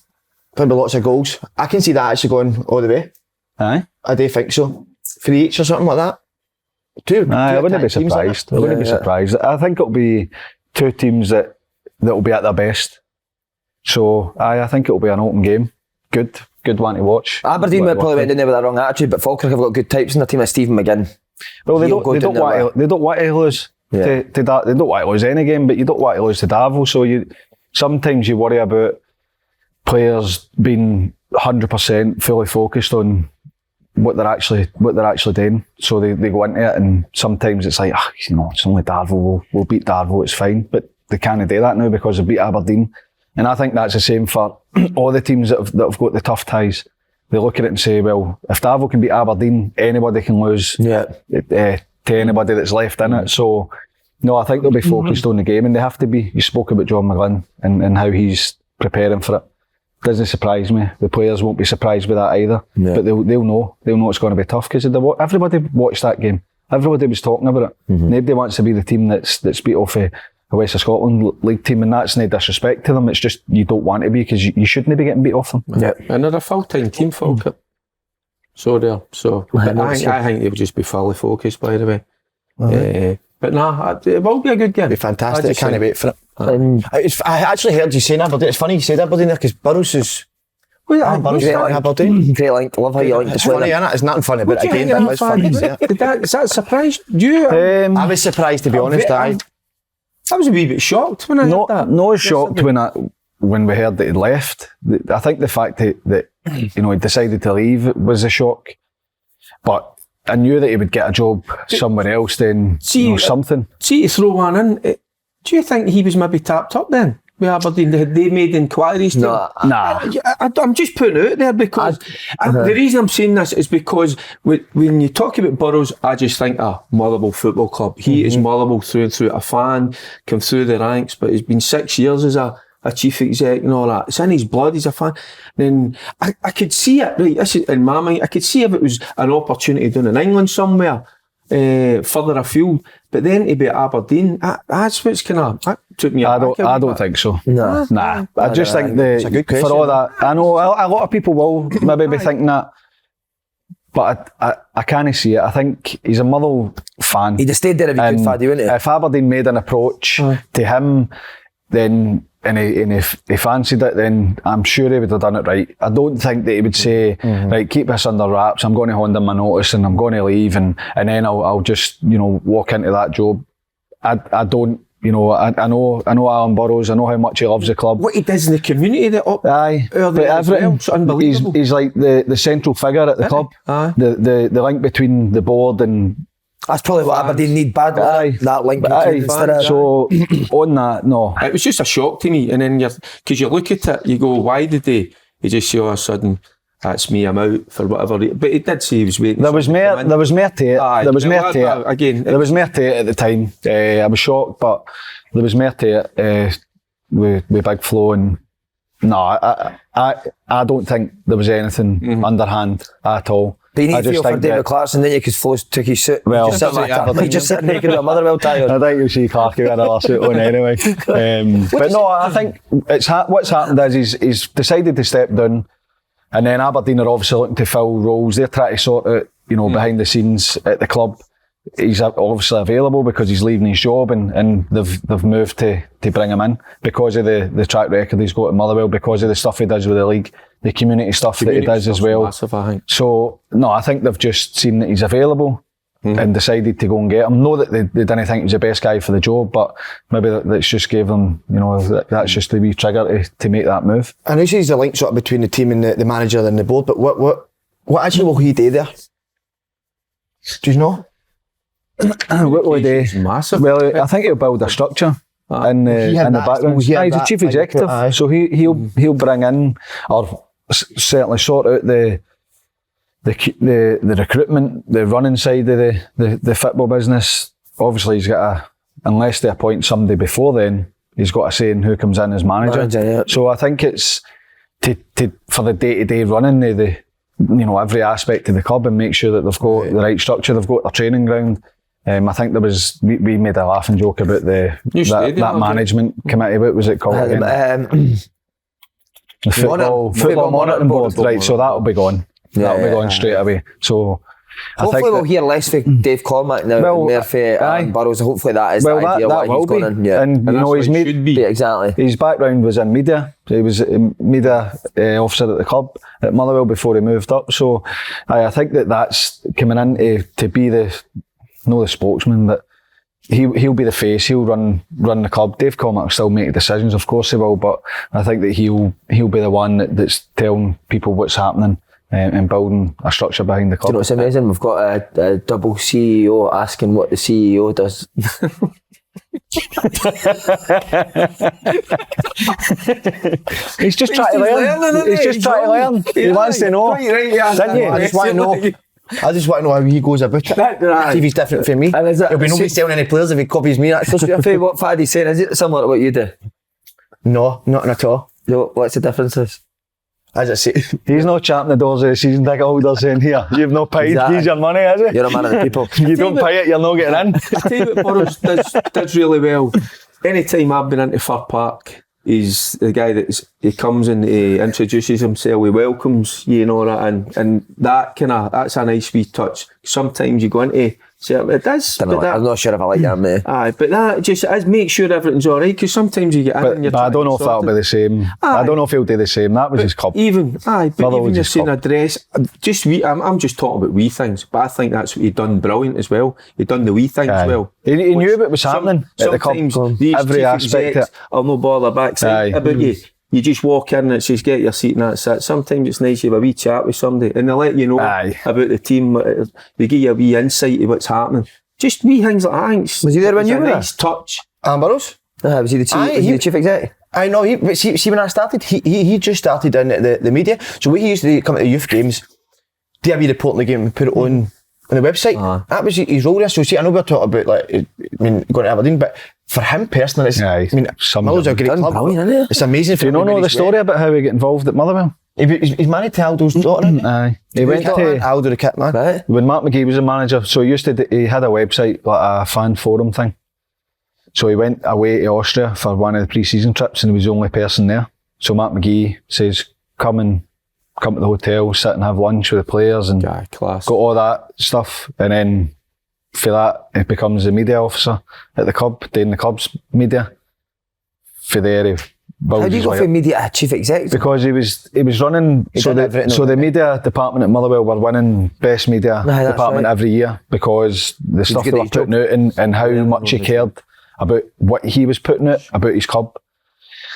There'll be lots of goals. I can see that actually going all the way.
Aye.
I do think so. 3 each or something like that.
I wouldn't be surprised. I wouldn't be surprised. I think it'll be 2 teams that will be at their best. So I think it'll be an open game. Good one to watch.
Aberdeen probably went in there with a wrong attitude, but Falkirk have got good types in their team, like Stephen McGinn.
Well, they don't want to lose.
Yeah.
They don't want to lose any game, but you don't want to lose to Darvel. So sometimes you worry about players being 100% fully focused on what they're actually doing. So they go into it, and sometimes it's like, it's only Darvel. We'll beat Darvel. It's fine, but they can't do that now because they beat Aberdeen. And I think that's the same for all the teams that have got the tough ties. They look at it and say, well, if Darvel can beat Aberdeen, anybody can lose to anybody that's left in it. So, no, I think they'll be focused on the game, and they have to be. You spoke about John McGlynn and how he's preparing for it. Doesn't surprise me. The players won't be surprised with that either. Yeah. But they'll know it's going to be tough because everybody watched that game. Everybody was talking about it. Nobody wants to be the team that's beat off a West of Scotland league team, and that's no disrespect to them. It's just you don't want to be because you shouldn't be getting beat off them.
Yeah,
and they're a full-time team, Falkirk. So I think they'll just be fully focused. By the way, but it will be a good game.
It'll be fantastic. I can't wait for it. I actually heard you saying Aberdeen. It's funny you said Aberdeen there because Burrows is. Burrows is Aberdeen.
Great link. Love how you like
it's funny, isn't it? It's nothing funny, but again, that was funny.
Does that surprise you?
I was surprised, to be honest.
I was a wee bit shocked when I heard that.
No, shocked when we heard that he'd left. I think the fact that he decided to leave was a shock. But I knew that he would get a job somewhere else. Then something.
See, to throw one in. Do you think he was maybe tapped up then? With Aberdeen, had they made inquiries?
Nah.
I'm just putting it out there because the reason I'm saying this is because when you talk about Burrows, I just think Motherwell Football Club. He is Motherwell through and through. A fan, come through the ranks, but he's been 6 years as a chief exec and all that. It's in his blood. He's a fan. Then I could see it. Right, this is in my mind. I could see if it was an opportunity down in England somewhere. Further afield, but then to be at Aberdeen, that's what's that took me.
I don't think so. Nah. I just think
it's a good question.
For all that, I know a lot of people will maybe be thinking that, but I can't see it. I think he's a Motherwell fan.
He'd have stayed there if he could, Faddy, wouldn't he?
If Aberdeen made an approach to him, then and if he fancied it, then I'm sure he would have done it right. I don't think that he would say, right, keep this under wraps, I'm going to hand him my notice and I'm going to leave and then I'll just, walk into that job. I don't, I know Alan Burrows, I know how much he loves the club.
What he does in the community, but
everything,
it's unbelievable.
He's like the central figure at the club. The link between the board and...
That's probably what Aberdeen need badly. That link between
so on that, no.
It was just a shock to me, and then because you look at it, you go, why did they? You just see all of a sudden, that's me, I'm out for whatever reason. But he did say he was waiting.
There was more to it. There was more to it at the time. I was shocked, but there was more to it with Big Flo, and no, I don't think there was anything underhand at all.
But you need to feel for David Clarkson, didn't you? Because Flo took his suit.
Well,
just sitting there with a Motherwell tie on.
I think you'll see Clarky with another suit on anyway. But no, I think what's happened is he's decided to step down. And then Aberdeen are obviously looking to fill roles. They're trying to sort out, behind the scenes at the club. He's obviously available because he's leaving his job, and they've moved to bring him in because of the track record he's got at Motherwell, because of the stuff he does with the league, the community stuff that he does as well.
Massive, I think.
So, no, I think they've just seen that he's available and decided to go and get him. Know that they didn't think he was the best guy for the job, but maybe that's just gave them, that's just the wee trigger to make that move.
I know he's the link sort of between the team and the manager and the board, but what actually will he do there? Do you know?
What would they?
Massive.
Well, I think he'll build a structure in the background. He's the chief executive, so he'll bring in, or certainly sort out the recruitment, the running side of the football business. Obviously, he's got unless they appoint somebody before then, he's got a say in who comes in as manager. So I think it's for the day-to-day running of every aspect of the club, and make sure that they've got the right structure, they've got their training ground. I think we made a laughing joke about that management committee. What was it called again? The football monitoring board. Right, so that'll be gone. That'll be gone straight away. So
hopefully we'll hear less for Dave Cormack now, Murphy and Burrows. Hopefully that is the idea
that
why he's gone in. Yeah.
And he's made
exactly.
His background was in media. He was a media officer at the club at Motherwell before he moved up. So I think that's coming in to be the spokesman, but he'll be the face. He'll run the club. Dave Cormack will still make decisions, of course he will, but I think that he'll be the one that's telling people what's happening and building a structure behind the club.
Do you know what's amazing? We've got a double CEO asking what the CEO does.
He's just trying to learn. He's just trying to learn. He wants to know.
I just want to know. I just want to know how he goes about it. See if he's different from me. There'll be nobody selling any players if he copies me. That's
what Faddy's saying. Is it similar to what you do?
No, nothing at all.
What's the differences?
As I say,
he's not champing the doors of the season ticket holders saying, here, you've not paid, here's your money, is it?
You're a man of the people.
You don't pay it, you're not getting in.
I tell you what Burrows does really well. Anytime I've been into Fir Park, he's the guy he comes and he introduces himself, he welcomes you, and that's a nice wee touch. Sometimes you go into it does.
I'm not sure if I like that, mate.
Aye, but that just make sure everything's alright, because sometimes you get in and you're
I don't know if that'll be the same. I don't know if he'll do the same. That was his club.
But even you're seeing a dress, I'm just talking about wee things, but I think that's what he done brilliant as well. He done the wee things well.
He knew what was happening at the club. Every aspect.
I'll no bother backside about you. You just walk in and it says get your seat and that's it. Sometimes it's nice you have a wee chat with somebody and they let you know about the team. They give you a wee insight of what's happening. Just wee things like that.
Was he there when you were there?
Nice touch.
Burrows?
Was he the chief exec?
I know. See when I started, he just started in the media. So he used to come to the youth games, do a wee report on the game and put it on the website. That was his role there. So see, I know we're talking about going to Aberdeen, but for him personally, Motherwell's a great club. It's amazing.
Do you know the story about how he got involved at Motherwell?
He's married to Aldo's daughter.
He went to
Aldo the kit man. Right.
When Mark McGee was a manager, so he had a website, like a fan forum thing. So he went away to Austria for one of the pre-season trips and he was the only person there. So Mark McGee says, come to the hotel, sit and have lunch with the players and got all that stuff. And then for that, he becomes the media officer at the club, doing the club's media. For there, he builds.
How do you go from media to chief executive?
Because he was running. So the media department at Motherwell were winning best media department every year because the stuff they were putting out and how much he cared about what he was putting out about his club.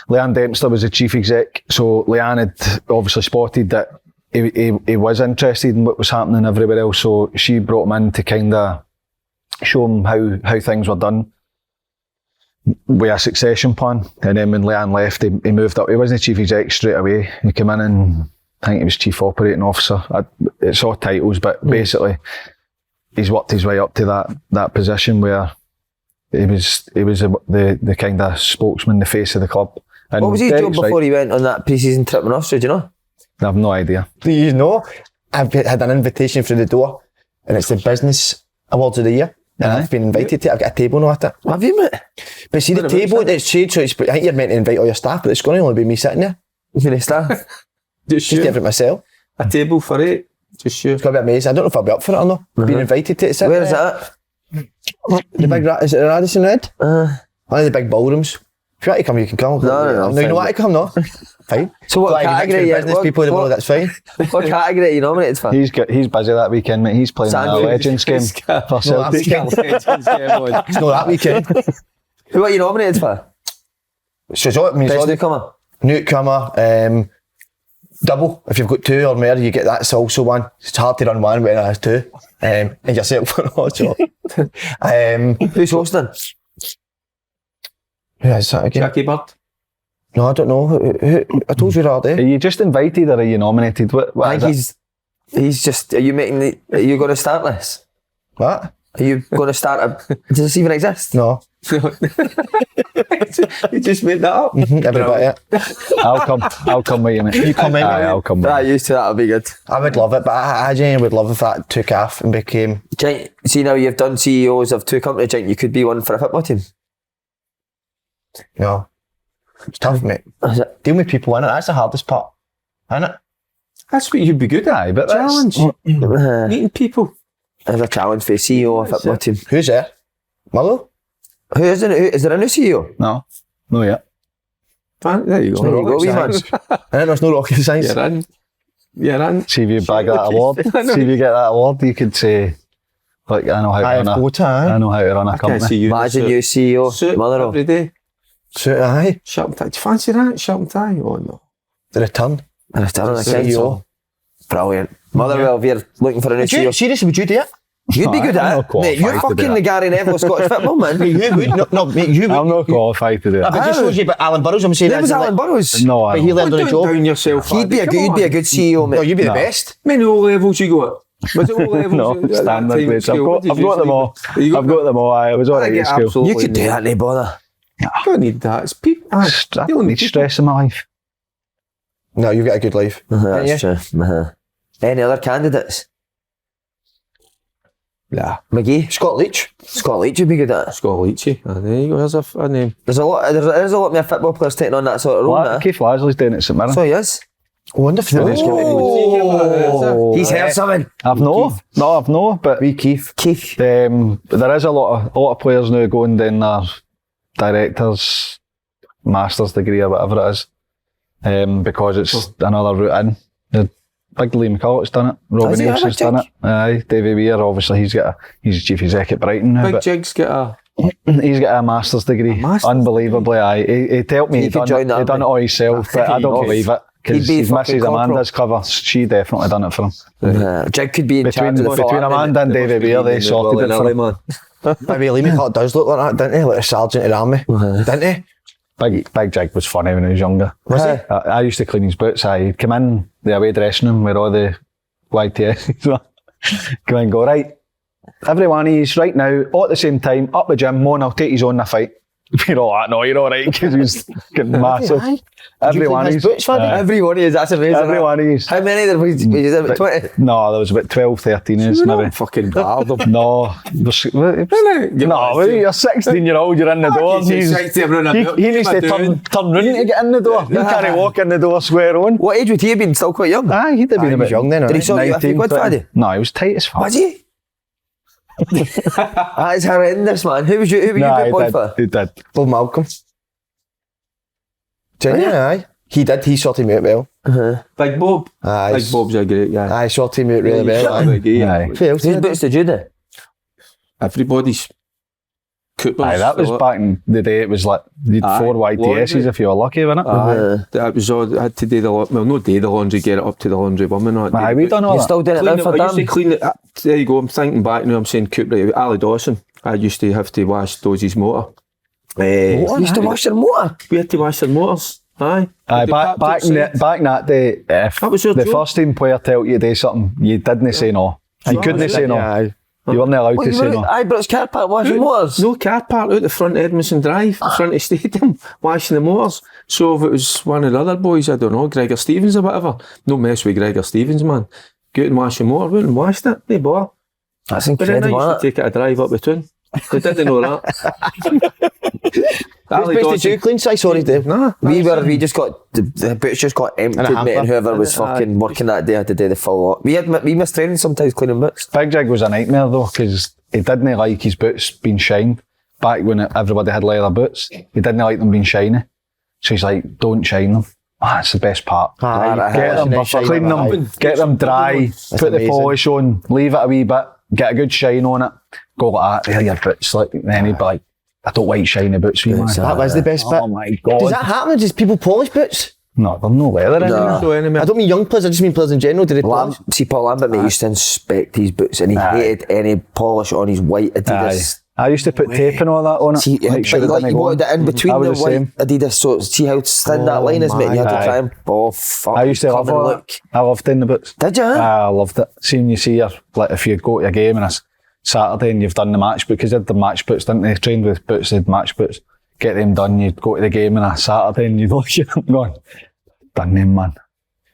Leanne Dempster was the chief exec, so Leanne had obviously spotted that he was interested in what was happening everywhere else, so she brought him in to kind of show him how things were done with a succession plan. And then when Leanne left, he moved up. He wasn't chief exec straight away. He came in and I think he was chief operating officer. It's all titles, but basically he's worked his way up to that position where he was the kind of spokesman, the face of the club. And
what was his job before he went on that pre-season trip in Austria, do you know?
I have no idea.
Do you know? I've had an invitation through the door and it's the Business Awards of the Year. And I've been invited to it. I've got a table now at it.
Have you, mate?
But see, the table, it's changed, so I think you're meant to invite all your staff, but it's going to only be me sitting there.
For the staff?
Just
Just
you.
everything myself.
A table for 8. Just you.
It's going to be amazing. I don't know if I'll be up for it or not. Being invited to sit
Where is
there.
that?
The big, is it the Radisson Red? One of the big ballrooms. If you want to come, you can come.
No,
you know what to come, no? Fine.
So what
Like,
category?
business people in the world, that's fine.
What category are you nominated for?
He's busy that weekend, mate. He's playing a
Sandwich.
Legends game for Celtic.
It's not that weekend.
Who are you nominated for?
So it's all,
Best newcomer.
newcomer, double. If you've got 2 or more, you get that's also one. It's hard to run one when it has 2. And yourself for an odd job.
Who's hosting?
Who is that again?
Jackie Bird.
No, I don't know. Who, I told you the other
Are
day.
you just invited or are you nominated? What
I think
is it?
he's just. Are you making the? Are you going to start this?
What?
Are you going to start a? Does this even exist?
No.
You just made that up.
Everybody.
I'll come with you, mate. You
come in,
Aye,
will you?
I'll come with
That
you.
used to that'll be good.
I would love it, but I genuinely would love if that took off and became.
See now you've done CEOs of 2 companies. Do you think you could be one for a football team?
No. It's tough, mate.
Is it?
Dealing with people in it, that's the hardest part. Isn't it?
That's what you'd be good at.
Aye, but that's...
Challenge.
Uh,
Meeting people.
There's a challenge for a CEO of a football team.
Who's there? Mullo?
Who is it? Is there a new CEO?
No yet.
There you go.
There you go, wee man.
I don't know, it's no rocket science.
You're in. You're in.
See if you bag that award. See if you get that award, you could say, look, I know how to
I
run
have
a,
quota,
I
aye.
know how to run a
I can't see
company.
you.
Imagine you CEO.
Suit
Motherwell.
every day.
Suit, aye.
Shirt and tie. Do you fancy that? Shirt and tie? Oh no.
The return.
And it's done on a
CEO.
council. Brilliant. Motherwell, if you're looking for a new
Would you,
CEO,
seriously, would you do it?
you'd be good
I'm
at
not
it. Mate,
qualified
you're
to do
fucking
that.
the Gary Neville of Scottish football, man.
You would. No, mate, you would.
I'm not qualified to do
Ah,
it.
but just shows you about Alan Burrows, I'm saying.
There was
as in,
Alan
like,
Burrows.
No, I
But he
know.
learned on the
Don't
job.
down yourself.
You'd be a good CEO, mate.
No, you'd be the
No.
best.
How many O levels you got? Was it O levels?
No,
at that
standard
time at
grades. I've
school? What
got
did you
them all.
You
I've got them all. Aye, I was alright at school.
absolutely
You could do that, no bother.
don't need that. It's people.
I don't need stress in my life.
No, you've got a good life.
That's true. Any other candidates?
Nah.
McGee?
Scott Leach.
Scott Leach would be good at it.
Scott Leachy. There you go. There's a name.
There's a lot more football players taking on that sort of role now.
Keith Lasley's doing it at St Mirren.
So he is.
Wonderful.
He's heard something.
I've no, but
Keith.
there is a lot of players now going down their director's master's degree or whatever it is, because it's another route in. The big Lee McCulloch's done it. Robin
Has he?
Aves has done it. Aye, Davy Weir, obviously he's chief exec at Brighton now,
Big
but
Jig's got a.
he's got a master's degree.
master's
Unbelievably, aye. He told me
He
he
could
done
join the
it
army.
all himself, but I don't believe it. Because
He'd be
his
fucking
missus
corporal.
Amanda's cover, she definitely done it for him.
Jig could be in charge of the
Between Amanda and Davy Weir, they sorted it for him.
man.
Maybe Lee McCulloch does look like that, didn't he? Like a sergeant in the army. Didn't he?
Big Jig was funny when he was younger.
Was he?
I used to clean his boots. He'd come in the away dressing room where all the YTS were. Come in and go, right, everyone is right now, all at the same time, up the gym, Mon, I'll take his on the fight. You're all right, no, you're all right, because he's getting massive. Everyone
his
is.
boots, Fanny?
Everyone is. That's amazing.
Everyone is.
How many there was? Was it 20?
No, there was about 12, 13 years maybe.
Fucking bad.
No, you're 16-year-old, you're in the door. He needs to turn round to get in the door. He can't walk in the door square on.
What age would he have been? Still quite young.
Aye, he'd have been
He
a
was
bit
young then,
Did he
right?
show you a few good,
20.
Faddy?
No, he was tight as fuck.
Was he? That's horrendous, man. Who were you good boy for?
He did.
Bob Malcolm. Genuinely, aye. He did, he sorted me out well.
Big Bob.
Aye.
Big Bob's a great guy.
Aye, sorted me out really well. Aye.
Aye.
Who else
Whose
did?
boots did you do?
Everybody's. Cooper's.
Aye, that was back in the day. It was like you'd
Aye,
4 YTSs
laundry.
if you were lucky, wasn't it?
Aye. That was all. I had to do the well, not do the laundry, get it up to the laundry woman.
Aye, we done all
You
that.
still doing it now for
I used to
Dan?
clean it. There you go. I'm thinking back now. I'm saying Cooper, Ali Dawson. I used to have to wash Dozie's motor.
You used to wash your motor.
We had to wash their motors. Aye.
Aye, back in that day, if
That was your
the
job.
first team player told you to do something, you didn't say no. You couldn't say no.
Aye.
You weren't allowed to say no.
Aye, but it's car park washing motors.
No car park out the front of Edmondson Drive, in front of the stadium, washing the motors. So if it was one of the other boys, I don't know, Gregor Stevens or whatever, no mess with Gregor Stevens, man. Go out and wash your motor, went and washed it, no bother.
That's
But then I
incredible,
used to
isn't it?
take it a drive up the town. They didn't know that.
Who's best you clean side? Sorry, Dave.
Nah,
We just got the boots just got emptied, mate, and whoever was fucking working that day had to do the full lot. We missed training sometimes cleaning boots.
Big Jig was a nightmare though, because he didn't like his boots being shined. Back when everybody had leather boots, he didn't like them being shiny. So he's like, don't shine them. That's the best part. Get them, clean them, get them dry, put the polish on, leave it a wee bit, get a good shine on it, go like that, there your boots. Like, then he'd be like, I don't like shiny boots.
That was the best bit.
Oh my God.
Does that happen? Does people polish boots?
No, there's no leather in it.
I don't mean young players, I just mean players in general. Do they polish?
See, Paul Lambert, mate, used to inspect his boots and he hated any polish on his white Adidas.
I used to put tape and all that on it.
See, but you wanted it in between the white Adidas, so see how thin that line is, mate. You had to try and fuck.
I used to love all that. I loved in the boots.
Did you?
I loved it. Seeing you see like if you go to a game and it's Saturday and you've done the match boot, because they had the match boots, didn't they? Trained with boots, they had match boots. Get them done, you'd go to the game on a Saturday and you'd look at them going, done them, man.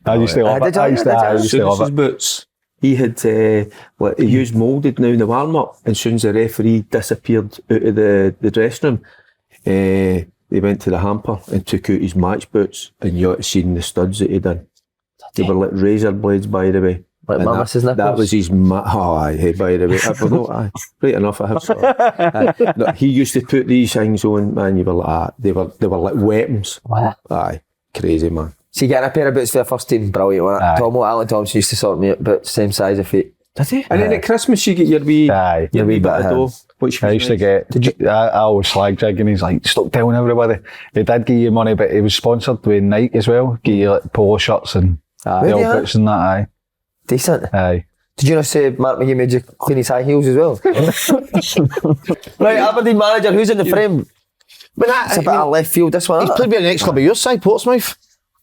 I used to love it. I used to love it.
Boots. He had he used moulded now in the warm up, and as soon as the referee disappeared out of the dressing room, they went to the hamper and took out his match boots, and you ought to seen the studs that he done. They were like razor blades, by the way.
Like my missus nipples.
That was his hey, by the way. Right enough, I have so. No, he used to put these things on, man, you were like, they were like weapons.
What?
Aye, crazy, man.
See, getting a pair of boots for the first team, brilliant, wasn't it? Alan Thompson used to sort me out boots, same size of feet.
Did he? And then at Christmas you get your wee bit of dough. Which
I used to get, I always slag Jig and he's like, stop telling everybody. He did give you money, but he was sponsored with Nike as well. Give you like polo shirts and the old boots and that,
Decent.
Aye.
Did you not say Mark McGee made you clean his high heels as well? Right, Aberdeen manager, who's in the frame?
But
It's a bit of left field, this one.
He's played with the next club of your side, Portsmouth.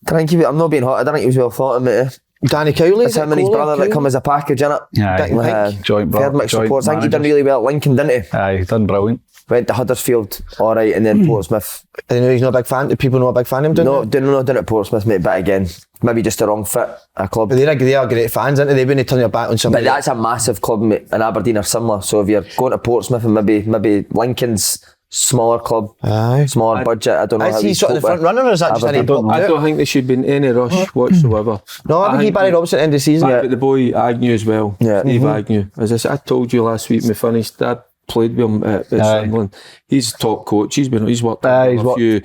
I'm not being hot, I don't think he was well thought of, mate.
Danny Cowley.
It's him and his brother that come as a package, innit?
Joint brother.
Third mixed reports. I think he done really well at Lincoln, didn't he?
Aye, done brilliant.
Went to Huddersfield, alright, and then Portsmouth.
And he's not a big fan. Do people know a big fan of him?
No, done at Portsmouth, mate, but again, maybe just the wrong fit, a club.
But they are great fans, aren't they? They wouldn't turn your back on somebody.
But that's a massive club, mate, and Aberdeen are similar. So if you're going to Portsmouth and maybe Lincoln's smaller club, smaller budget, I don't know how
he sort of the front runner, or is that just any?
I don't think there should be any rush whatsoever.
No, I think Barry Robson at the end of the season.
But the boy Agnew as well. Steve Agnew. As I said, I told you last week, my finished dad played with him at Sunderland. He's a top coach. He's worked with a few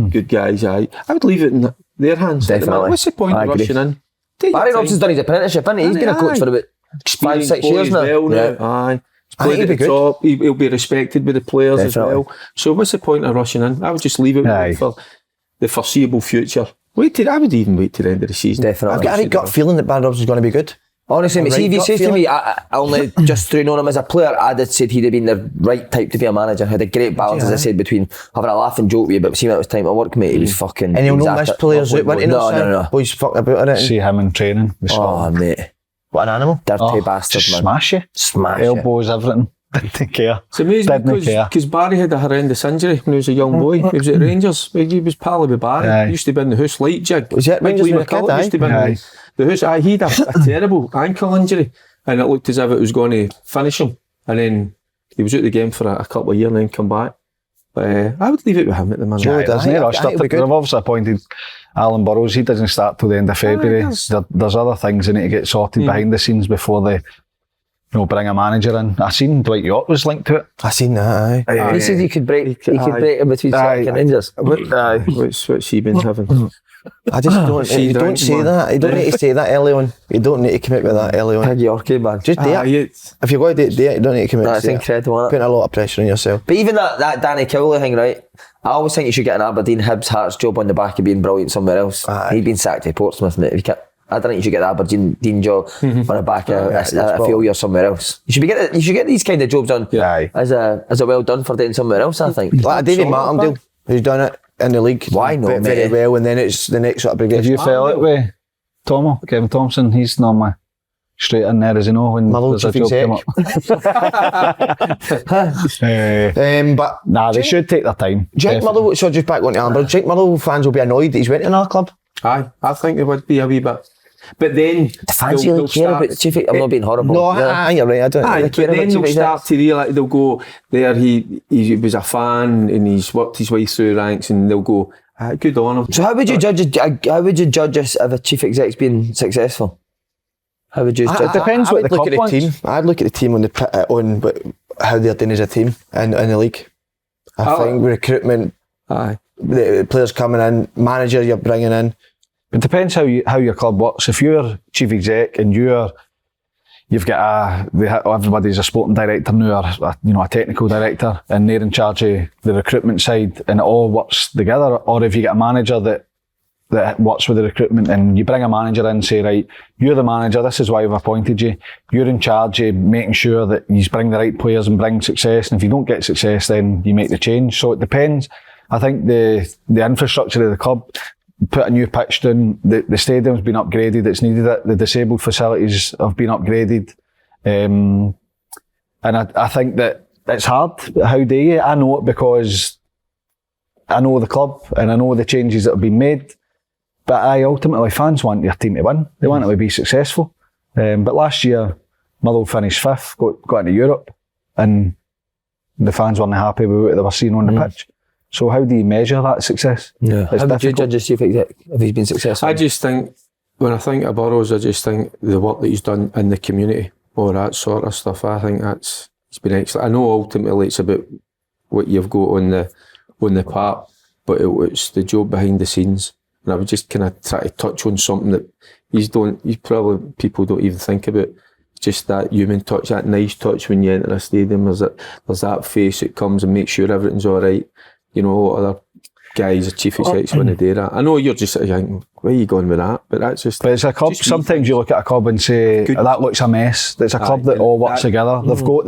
good guys. I would leave it in their hands.
Definitely.
What's the point of rushing in?
Barry Robson's done his apprenticeship, hasn't he? He's been a coach for about 5-6 years now.
Aye. Played at the top. He'll be respected by the players as well. So what's the point of rushing in? I would just leave it for the foreseeable future. I would even wait to the end of the season.
Definitely.
I've got a gut feeling that Barry Robson's going to be good.
Honestly, mate, see if he says to me, I only just through knowing him as a player, I'd have said he'd have been the right type to be a manager. Had a great balance, as I said, between having a laugh and joke with you, but see when it was time to work, mate, he was fucking.
And he'll not miss players out, wouldn't he?
No.
Boys fucking about it.
See him in training.
Oh, mate.
What an animal.
Dirty bastard, man.
Smash you. Elbows, everything. Didn't care.
It's amazing because Barry had a horrendous injury when he was a young boy. He was at Rangers. He was pally with Barry. He used to be in the house light jig.
Was it Rangers when he
used to be in the house. He had a terrible ankle injury and it looked as if it was going to finish him. And then he was out of the game for a couple of years and then come back. But I would leave it with him at the moment.
They've obviously appointed Alan Burrows. He doesn't start till the end of February. There's other things that need to get sorted behind the scenes before they bring a manager in. I seen Dwight York was linked to it.
I seen that,
He said he could break in between Celtic and Rangers.
What's he been having?
I just don't. You don't say that. You don't need to say that early on. You don't need to commit with that early on.
Big Yorkie, man.
Just do it. If you're going to do it, you don't need to commit.
That's incredible.
Putting a lot of pressure on yourself.
But even that Danny Cowley thing, right? I always think you should get an Aberdeen Hibs Hearts job on the back of being brilliant somewhere else. He'd been sacked to Portsmouth, mate. I don't think you should get the Aberdeen job on the back of a failure somewhere else. You should get these kind of jobs on as a well done for doing somewhere else, I think.
Like David Martindale, who's done it in the league.
Why not,
very well, and then it's the next sort of progression.
Have you felt it with Kevin Thompson? He's normally straight in there, as you know, when there's a job come up. But they should take their time.
Jake Murrow, so just back on to Amber, Jake Murrow fans will be annoyed that he's went to another club.
Aye, I think they would be a wee bit. But then
The fans really care about the chief. I'm not being horrible.
No, I think you're right. I don't.
Aye,
They
but
care about
then
chief
they'll start
execs.
to realise, they'll go, there he was a fan and he's worked his way through ranks, and they'll go, good on him.
So how would you judge? How would you judge us if a chief exec's been successful? How would you judge?
It depends
I
what
would
the
look
club
at
wants.
the team. I'd look at the team on how they're doing as a team in the league. I think recruitment,
Aye.
the players coming in, manager you're bringing in.
It depends how your club works. If you're chief exec and you've got everybody's a sporting director now, or a technical director, and they're in charge of the recruitment side, and it all works together. Or if you get a manager that works with the recruitment, and you bring a manager in and say, right, you're the manager, this is why we've appointed you. You're in charge of making sure that you bring the right players and bring success. And if you don't get success, then you make the change. So it depends. I think the infrastructure of the club, put a new pitch down, the stadium's been upgraded, it's needed it, the disabled facilities have been upgraded. And I think that it's hard. How do you? I know it because I know the club and I know the changes that have been made. But ultimately fans want their team to win. They want it to be successful. But last year, Motherwell finished 5th, got into Europe, and the fans weren't happy with what they were seeing on the pitch. So how do you measure that success?
Yeah.
It's
How would you
difficult.
judge a chief exec if he's been successful?
I just think, when I think of Burrows, I just think the work that he's done in the community, all that sort of stuff, I think it's been excellent. I know ultimately it's about what you've got on the part, but it's the job behind the scenes. And I would just kind of try to touch on something that people don't even think about. Just that human touch, that nice touch when you enter a stadium. There's that face that comes and makes sure everything's all right. You know, other guys, the chief execs want to do that. I know you're just thinking, where are you going with that? But that's just.
But it's a club. Sometimes you look at a club and say, that looks a mess. It's a club that all works together. They've got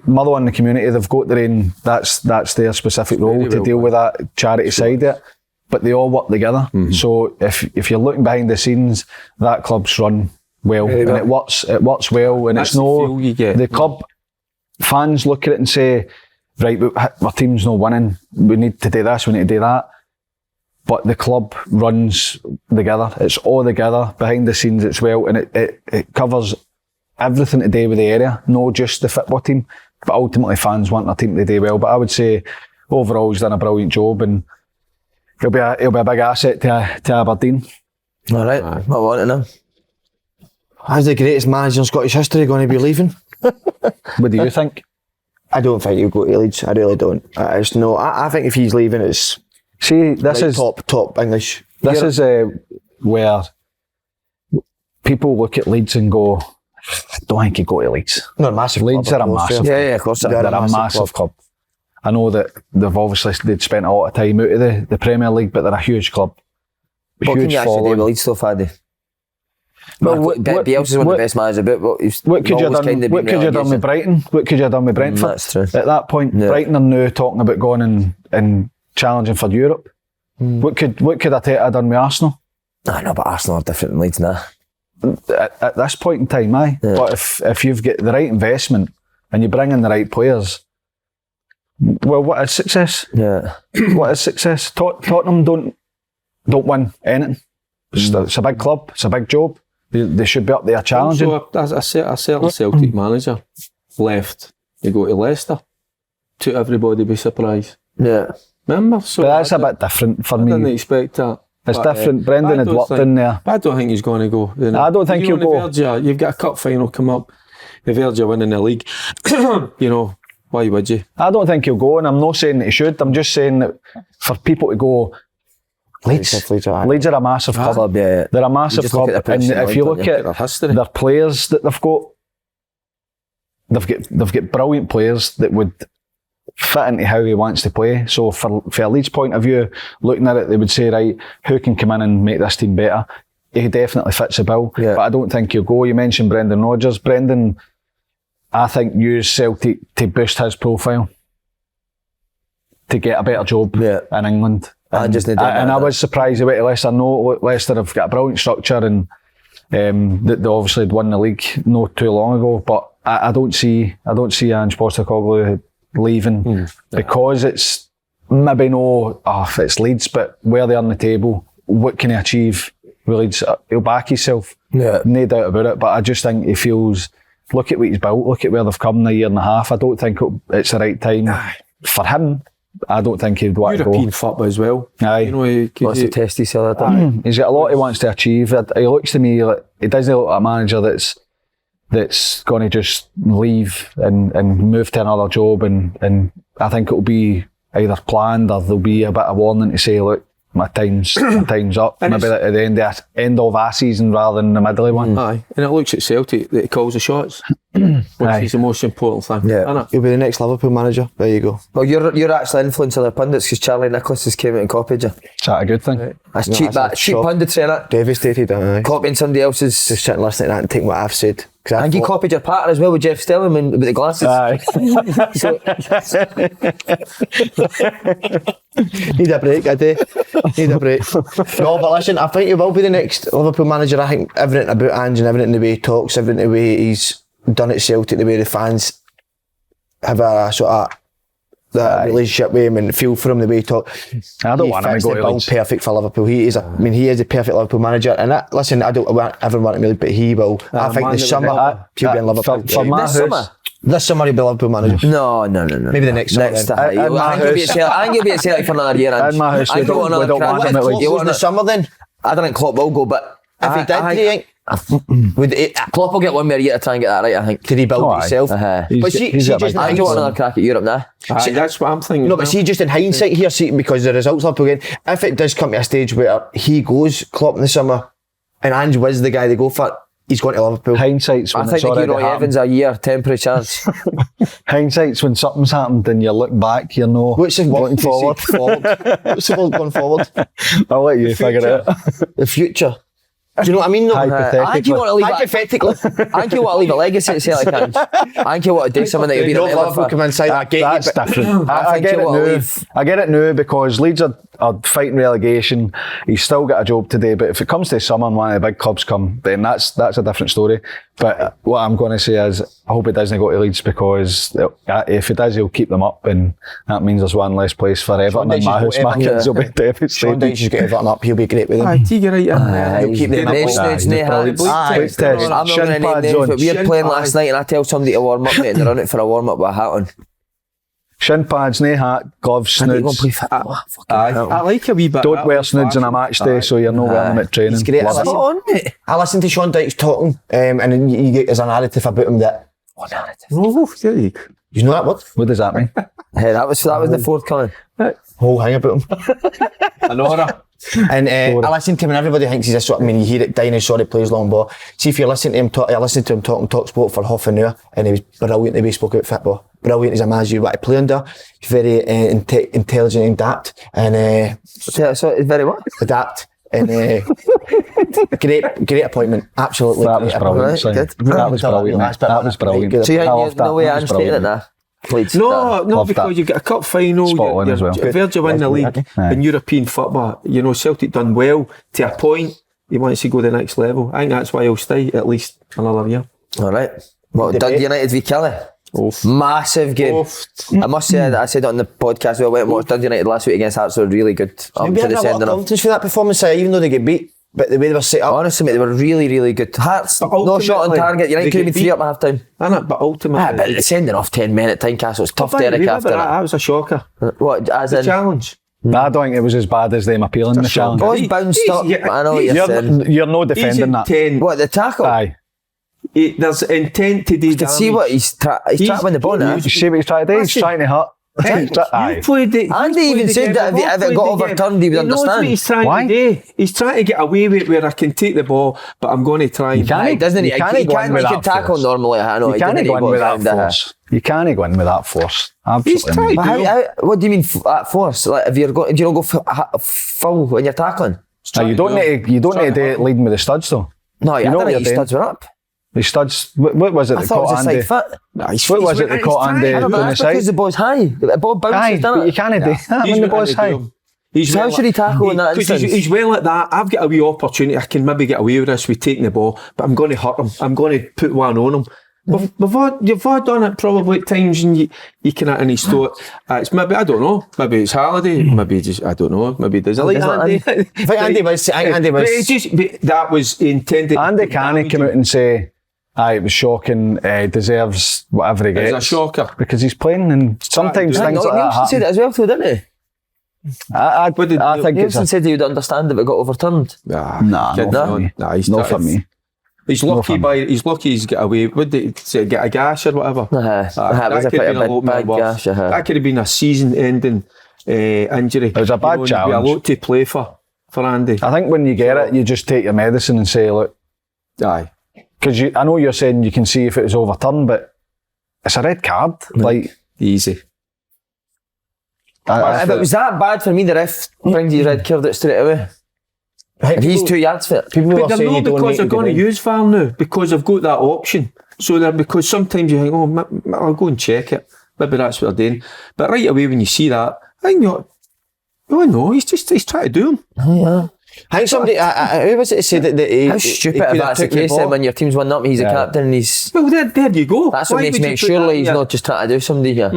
Motherwell in the community, they've got their own, that's their specific role to deal with that charity side of it. But they all work together. So if you're looking behind the scenes, that club's run well, and it works well, and
That's
it's
the
no
feel you get.
the club fans look at it and say, right, our team's not winning. We need to do this. We need to do that. But the club runs together. It's all together behind the scenes. It's well, and it covers everything to do with the area, not just the football team. But ultimately, fans want their team to do well. But I would say overall, he's done a brilliant job, and he'll be a big asset to Aberdeen.
All right, I want to know.
How's the greatest manager in Scottish history going to be leaving?
What do you think?
I don't think he'll go to Leeds. I really don't. I think if he's leaving, it's
See, this is
top English.
This is where people look at Leeds and go, I don't think he'd go to Leeds.
No, massive.
Leeds
club,
are a
of course,
massive.
Yeah, of course.
They're a massive club. I know that they've spent a lot of time out of the Premier League, but they're a huge club.
What can
Huge
you actually do
following.
with Leeds stuff, Addy? Well, Bielsa's one of the best managers about.
What could you have done? What could you have done with Brighton? What could you have done with Brentford?
That's true.
At that point, Brighton are now talking about going and challenging for Europe. What could Arteta have done with Arsenal?
I know, but Arsenal are different than Leeds now.
At this point in time, aye.
Yeah.
But if you've got the right investment and you bring in the right players, well, what is success?
Yeah.
What is success? Tottenham don't win anything. It's a big club. It's a big job. They should be up there challenging.
So a certain Celtic manager left to go to Leicester. To everybody be surprised.
Yeah.
Remember? So
But that's a bit different for
I didn't
me.
expect that.
It's
But,
different. Brendan had worked in there.
But I don't think he's going to go. You know.
I don't think
You're
he'll
on the verge, you've got a cup final come up. The verge of winning the league. You know, why would you?
I don't think he'll go, and I'm not saying that he should. I'm just saying that for people to go, Leeds are a massive club.
Yeah.
They're a massive
just look
club,
at the
and
position
if you
they're
look
in,
at
Their history.
their players that they've got brilliant players that would fit into how he wants to play. So for a Leeds point of view, looking at it, they would say, right, who can come in and make this team better? He definitely fits the bill, but I don't think he'll go. You mentioned Brendan Rodgers. Brendan, I think, used Celtic to boost his profile, to get a better job in England.
I just need to
and I was surprised he went to Leicester. No, Leicester have got a brilliant structure, and they obviously had won the league not too long ago. But I don't see Ange Postecoglou leaving because it's maybe no, if it's Leeds, but where they are on the table, what can he achieve with Leeds. He'll back himself,
Yeah.
no doubt about it. But I just think he feels. Look at what he's built. Look at where they've come in a year and a half. I don't think it's the right time for him. I don't think he'd want to go.
European football as well.
Aye.
You know, he
Wants to test himself. That
He's got a lot he wants to achieve. He looks to me like he doesn't look like a manager that's going to just leave and move to another job. And I think it'll be either planned or there'll be a bit of warning to say, look, my time's up.
And
maybe at the end of our season rather than the middle one.
Aye, and it looks at Celtic that he calls the shots, which is the most important thing.
Yeah.
Isn't it?
He'll be the next Liverpool manager. There you go.
Well, you're actually influencing other pundits because Charlie Nicholas has came out and copied you.
Is that a good thing?
That's
No,
cheap.
that's
That cheap
shock.
punditry in it.
Devastated. Aye.
Copying somebody else's.
Just sitting listening to that and taking what I've said. 'Cause I
And you
thought-
copied your partner as well with Jeff Stelling with the glasses.
Aye.
So,
Need a break, I do. Need a break. No, but listen, I think he will be the next Liverpool manager. I think everything about Ange and everything the way he talks, everything the way he's done at Celtic, the way the fans have a sort of that relationship with him and feel for him, the way he talks.
I don't want him to
fits
go
the
to
bill
Leeds.
perfect for Liverpool. He is he is the perfect Liverpool manager. And listen, I don't want everyone to really, but he will. I think
man,
this
it
summer
will.
he'll be in Liverpool.
For my
this
house,
summer?
This summer he'll be Liverpool manager.
no.
Maybe the next summer then.
I
In my
think he'll be at
house-
Celtic. I think he'll be at Celtic for another year.
In my house,
I
we
think he'll
don't-
want
we don't
another
want
crack.
him at
Klopp
Leeds.
You
goes
want
in the
it?
summer then?
I don't think Klopp will go, but
If he did, do you think? Would it,
Klopp will get one more year to try and get that right, I think.
to rebuild
Oh,
it
aye.
himself?
He's
But
got-
she
he's got a
just
big
I think he'll want another crack at Europe now.
Aye, that's what I'm thinking.
No, but see, just in hindsight here, see, because the results are up again, if it does come to a stage where he goes, Klopp in the summer, and Ange was the guy they go for, he's going to Liverpool.
Hindsight's
I
when
think
it's
they give
already
Roy
happened.
Evans a year temporary chance.
Hindsight's when something's happened and you look back, you know
What's the
going
word
forward.
What's the word going forward?
I'll let you figure it out.
The future. Do you know what I mean? No?
Hypothetically.
I think you want to leave
Hypothetically.
I think you want to leave a legacy at Celtic. Ange. I think you want to do something that you'll be
No,
remembered
Liverpool
for.
come inside. I get
That's
you, but
different. I
think
get
you
it
wanna
now.
leave.
I get it now because Leeds are fighting relegation. He's still got a job today, but if it comes to summer and one of the big clubs come, then that's a different story. But what I'm going to say is, I hope he doesn't go to Leeds because if he does, he'll keep them up, and that means there's one less place for Everton in my house. My kids will be
Sean
devastated.
Dyche should get Everton up. He'll be great with them.
Aye, you get right in there.
He'll keep them up.
Names,
Aye,
nudes, no
brilliant.
hands.
Aye.
Quick test.
I'm not
Shin
going to name
pads
names,
on.
but we were
Shin
playing
pads.
last night and I tell somebody to warm up, mate, and they're on it for a warm up with a hat on.
Shin pads, no hat, gloves,
I think we'll
snoods.
play football.
Aye, I like a wee bit.
Don't wear snoods on a match day, so you're not wearing them at training.
He's great.
Love it.
Spot on, mate.
I listened to Sean Dyche talking, and then you get there's a narrative about him that
Oh, there you go.
you know that word.
What does that mean?
Hey, that was the forthcoming.
Whole hang about him.
An aura.
And I listen to him, and everybody thinks he's a sort. I mean, you hear it dying, sorry, plays long ball. See if you listen to him talk. I listened to him talking talk sport for half an hour, and he was brilliant. The way he spoke about football, brilliant as a manager. What to play under, he's very intelligent and adapt, and
So it's very what?
adapt. And great appointment, absolutely.
That was
great
brilliant.
Right,
Simon.
good.
That was brilliant. mate. That was brilliant.
So you
I
think
loved
no
that.
way
That was
Ange taking it
brilliant.
now? Leeds.
No,
Loved
because
that.
you've got a cup final,
Spot on as well.
Verge of winning the league
Aye.
in European football. You know, Celtic done well to a point. He wants to go the next level. I think that's why he'll stay at least another year.
All right. Well, Dundee United v Kelly.
Oof.
Massive game.
Oof.
I must say, I said it on the podcast, I went and watched Dundee United last week against Hearts, were really good. Up
Maybe
to
I
the
got a lot of
sending off.
confidence for that performance, even though they get beat. But the way they were set up,
Honestly, mate, they were really, really good. Hearts,
But
no shot on
ultimately,
target. United
they
could have been
get
3 up at half time.
Innit? But ultimately,
But the sending off 10 men at Tynecastle was tough,
I
Derek,
agree with
after
that was a shocker.
that. What, as
The
in?
challenge.
I don't think it was as bad as them appealing the challenge.
Oh, he's bounced
He's-
up.
yeah,
I know what you're saying.
You're no
He's
defending that.
intent.
What, the tackle?
Aye.
There's intent to do
You can see what he's trying to win the ball now.
You see what he's trying to do? He's trying to hurt. Aye.
You played it.
Andy even said that if it got overturned, he would
knows
understand.
what he's trying
Why?
to do. He's trying to get away with it where I can take the ball, but I'm going to try and...
can't.
Aye, doesn't he?
You can't
He
go in
can't,
with
he
that
can tackle
force.
normally. I know.
You
he
can't
didn't,
go
he
in
got
with
around
that
it.
force. You can't go in with that force.
He's
Absolutely.
trying
not.
to
But what do you mean at force? Like, if you're do you not go full when you're tackling?
Now, you don't need to do it leading with the studs though.
No, I
know
don't
what
think
you're
his
doing.
studs were up.
The studs. What was it
I
that
thought it was
caught
a
Andy?
side foot.
What was it that caught Andy
I know,
on
but
the
that's because
side?
the ball's high. The ball bounces,
Aye,
doesn't
but
it?
you can't do that when the ball's high.
So how should he tackle in that
Because
instance?
he's well at that. I've got a wee opportunity. I can maybe get away with this with taking the ball, but I'm going to hurt him. I'm going to put one on him. You've all done it probably at times, and you can and he's thought it's maybe, I don't know, maybe it's holiday, maybe just, I don't know, maybe does it like Andy?
I think Andy was.
But that was intended.
Andy can come out and say, it was shocking, deserves whatever he gets.
It's a shocker.
Because he's playing, and sometimes things like that
Nielsen said it as well too, didn't he?
I think
Nielsen said he would understand if it got overturned.
Nah,
he's
not for me.
He's lucky he's got away. Would they say get a gash or whatever?
That was quite a big gash.
That could have been a season-ending injury.
It was a bad challenge.
A lot to play for Andy.
I think when you get it, you just take your medicine and say, look,
aye,
because I know you're saying you can see if it was overturned, but it's a red card. Like
easy.
If it was that bad for me, the ref brings you red card it straight away. If he's 2 yards for it.
People
But
are
they're
saying
not
you don't
because
need
they're
to
going to
go in.
use VAR now, because they've got that option. So because sometimes you think, I'll go and check it. Maybe that's what they're doing. But right away when you see that, I think no, he's trying to do them.
Oh yeah.
I think somebody, who was it, said that he...
How stupid if that's the case then when your team's 1-0, he's a captain and he's...
Well, there you go.
That's what makes me surely he's not just trying to do somebody here.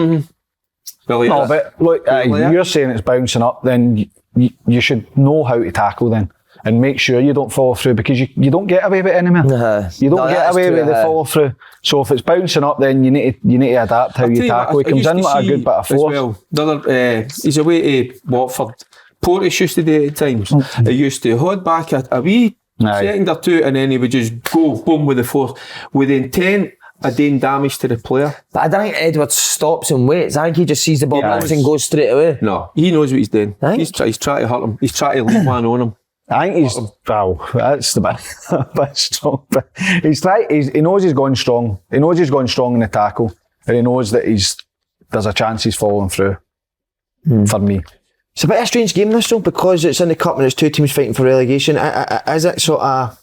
Well,
no, but look, you're saying it's bouncing up, then you should know how to tackle then. And make sure you don't follow through, because you don't get away with it anymore. You don't get away with the follow through. So if it's bouncing up, then you need to adapt how you tackle. He comes in with a good bit of force.
Well, he's away to Watford. Portis used to do it at times. He used to hold back a wee second or two, and then he would just go boom with the force, with the intent of doing damage to the player.
But I don't think Edwards stops and waits. I think he just sees the ball bounce and goes straight away.
No, he knows what he's doing. He's trying to hurt him. He's trying to leave one on him.
I think he's, that's the bit strong. But he knows he's going strong. He knows he's going strong in the tackle, and he knows that there's a chance he's falling through. For me,
it's a bit of a strange game this though, because it's in the cup and it's 2 teams fighting for relegation. Is it sort of?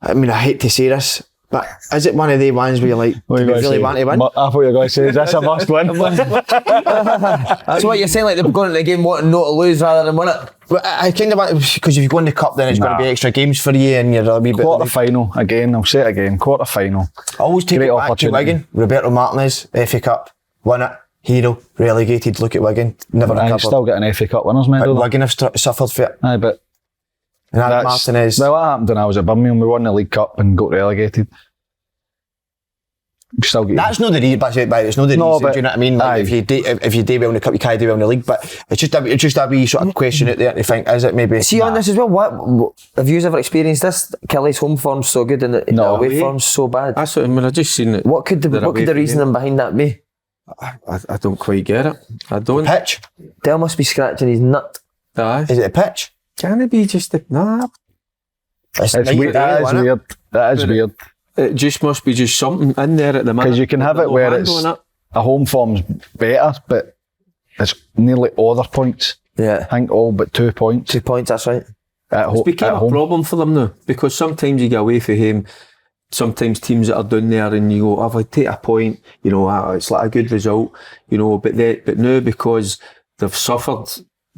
I mean, I hate to say this, but is it one of the ones where you're like, do you really want to win?
I thought you were going to say, is this a must win?
So what you're saying, like they're going into the game wanting not to lose rather than win it?
Well, I kind of want, because if you go in the cup, then it's going to be extra games for you, and you're a wee bit.
Quarter final again. I'll say it again. Quarter final.
I always take it back to Wigan. Roberto Martinez, FA Cup, won it. Hero, relegated. Look at Wigan, never recovered.
Still get an FA Cup winners medal.
But Wigan have suffered for it.
Aye, but
and Martinez.
Well, what happened when I was at Birmingham? We won the League Cup and got relegated. Still get.
That's not the reason. But it's not the reason. Do you know what I mean? Like if you do well in the cup, you can't do well in the league. But it's just a wee sort of question out there to think: is it maybe?
See on this as well. What have you ever experienced this? Kelly's home form's so good and the away form's so bad.
That's what I mean. I just seen it.
What could the reasoning behind that be?
I don't quite get it. I don't.
Pitch.
Dale must be scratching his nut.
Aye.
Is it a pitch?
Can it be just nah?
It's weird. That is weird. That is weird.
It just must be just something in there at the minute.
Because you can have it where it's a home form's better, but it's nearly all their points.
Yeah.
I think all but 2 points.
2 points, that's right.
It's become a problem for them now, because sometimes you get away from him. Sometimes teams that are down there and you go, I take a point, it's like a good result, but now because they've suffered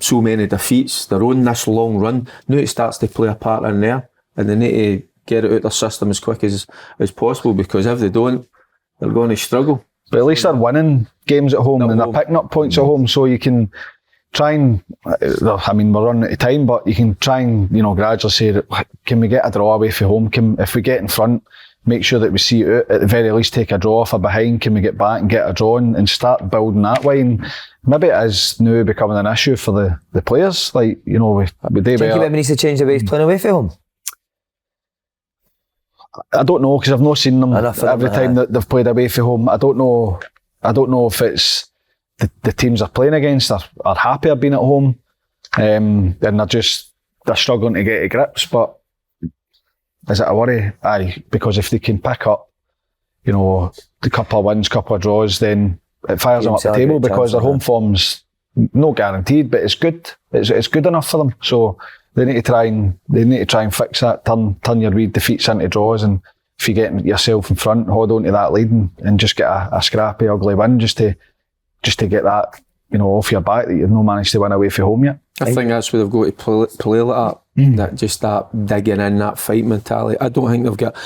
so many defeats, they're on this long run, now it starts to play a part in there, and they need to get it out their system as quick as possible, because if they don't, they're going to struggle.
But at least they're winning games at home and they're picking up points at home, so you can try and, I mean, we're running out of time, but you can try and, gradually say, can we get a draw away from home? If we get in front, make sure that we see it out, at the very least take a draw. If we're behind, can we get back and get a draw and start building that way? And maybe it is now becoming an issue for the players. Like, we do
Do you think maybe needs to change the way he's playing away from home?
I don't know, because I've not seen them every time that they've played away from home. I don't know if it's the teams they're playing against are happier being at home, and they're struggling to get to grips. But is it a worry? Aye, because if they can pick up, the couple of wins, couple of draws, then it fires them up the table, because their home form's not guaranteed, but it's good. It's good enough for them. So they need to try and fix that. Turn your wee defeats into draws, and if you get yourself in front, hold on to that lead and just get a scrappy, ugly win, just to get that off your back, that you've not managed to win away from home yet.
I think that's where they've got to play like that. That digging in, that fight mentality. I don't think they've got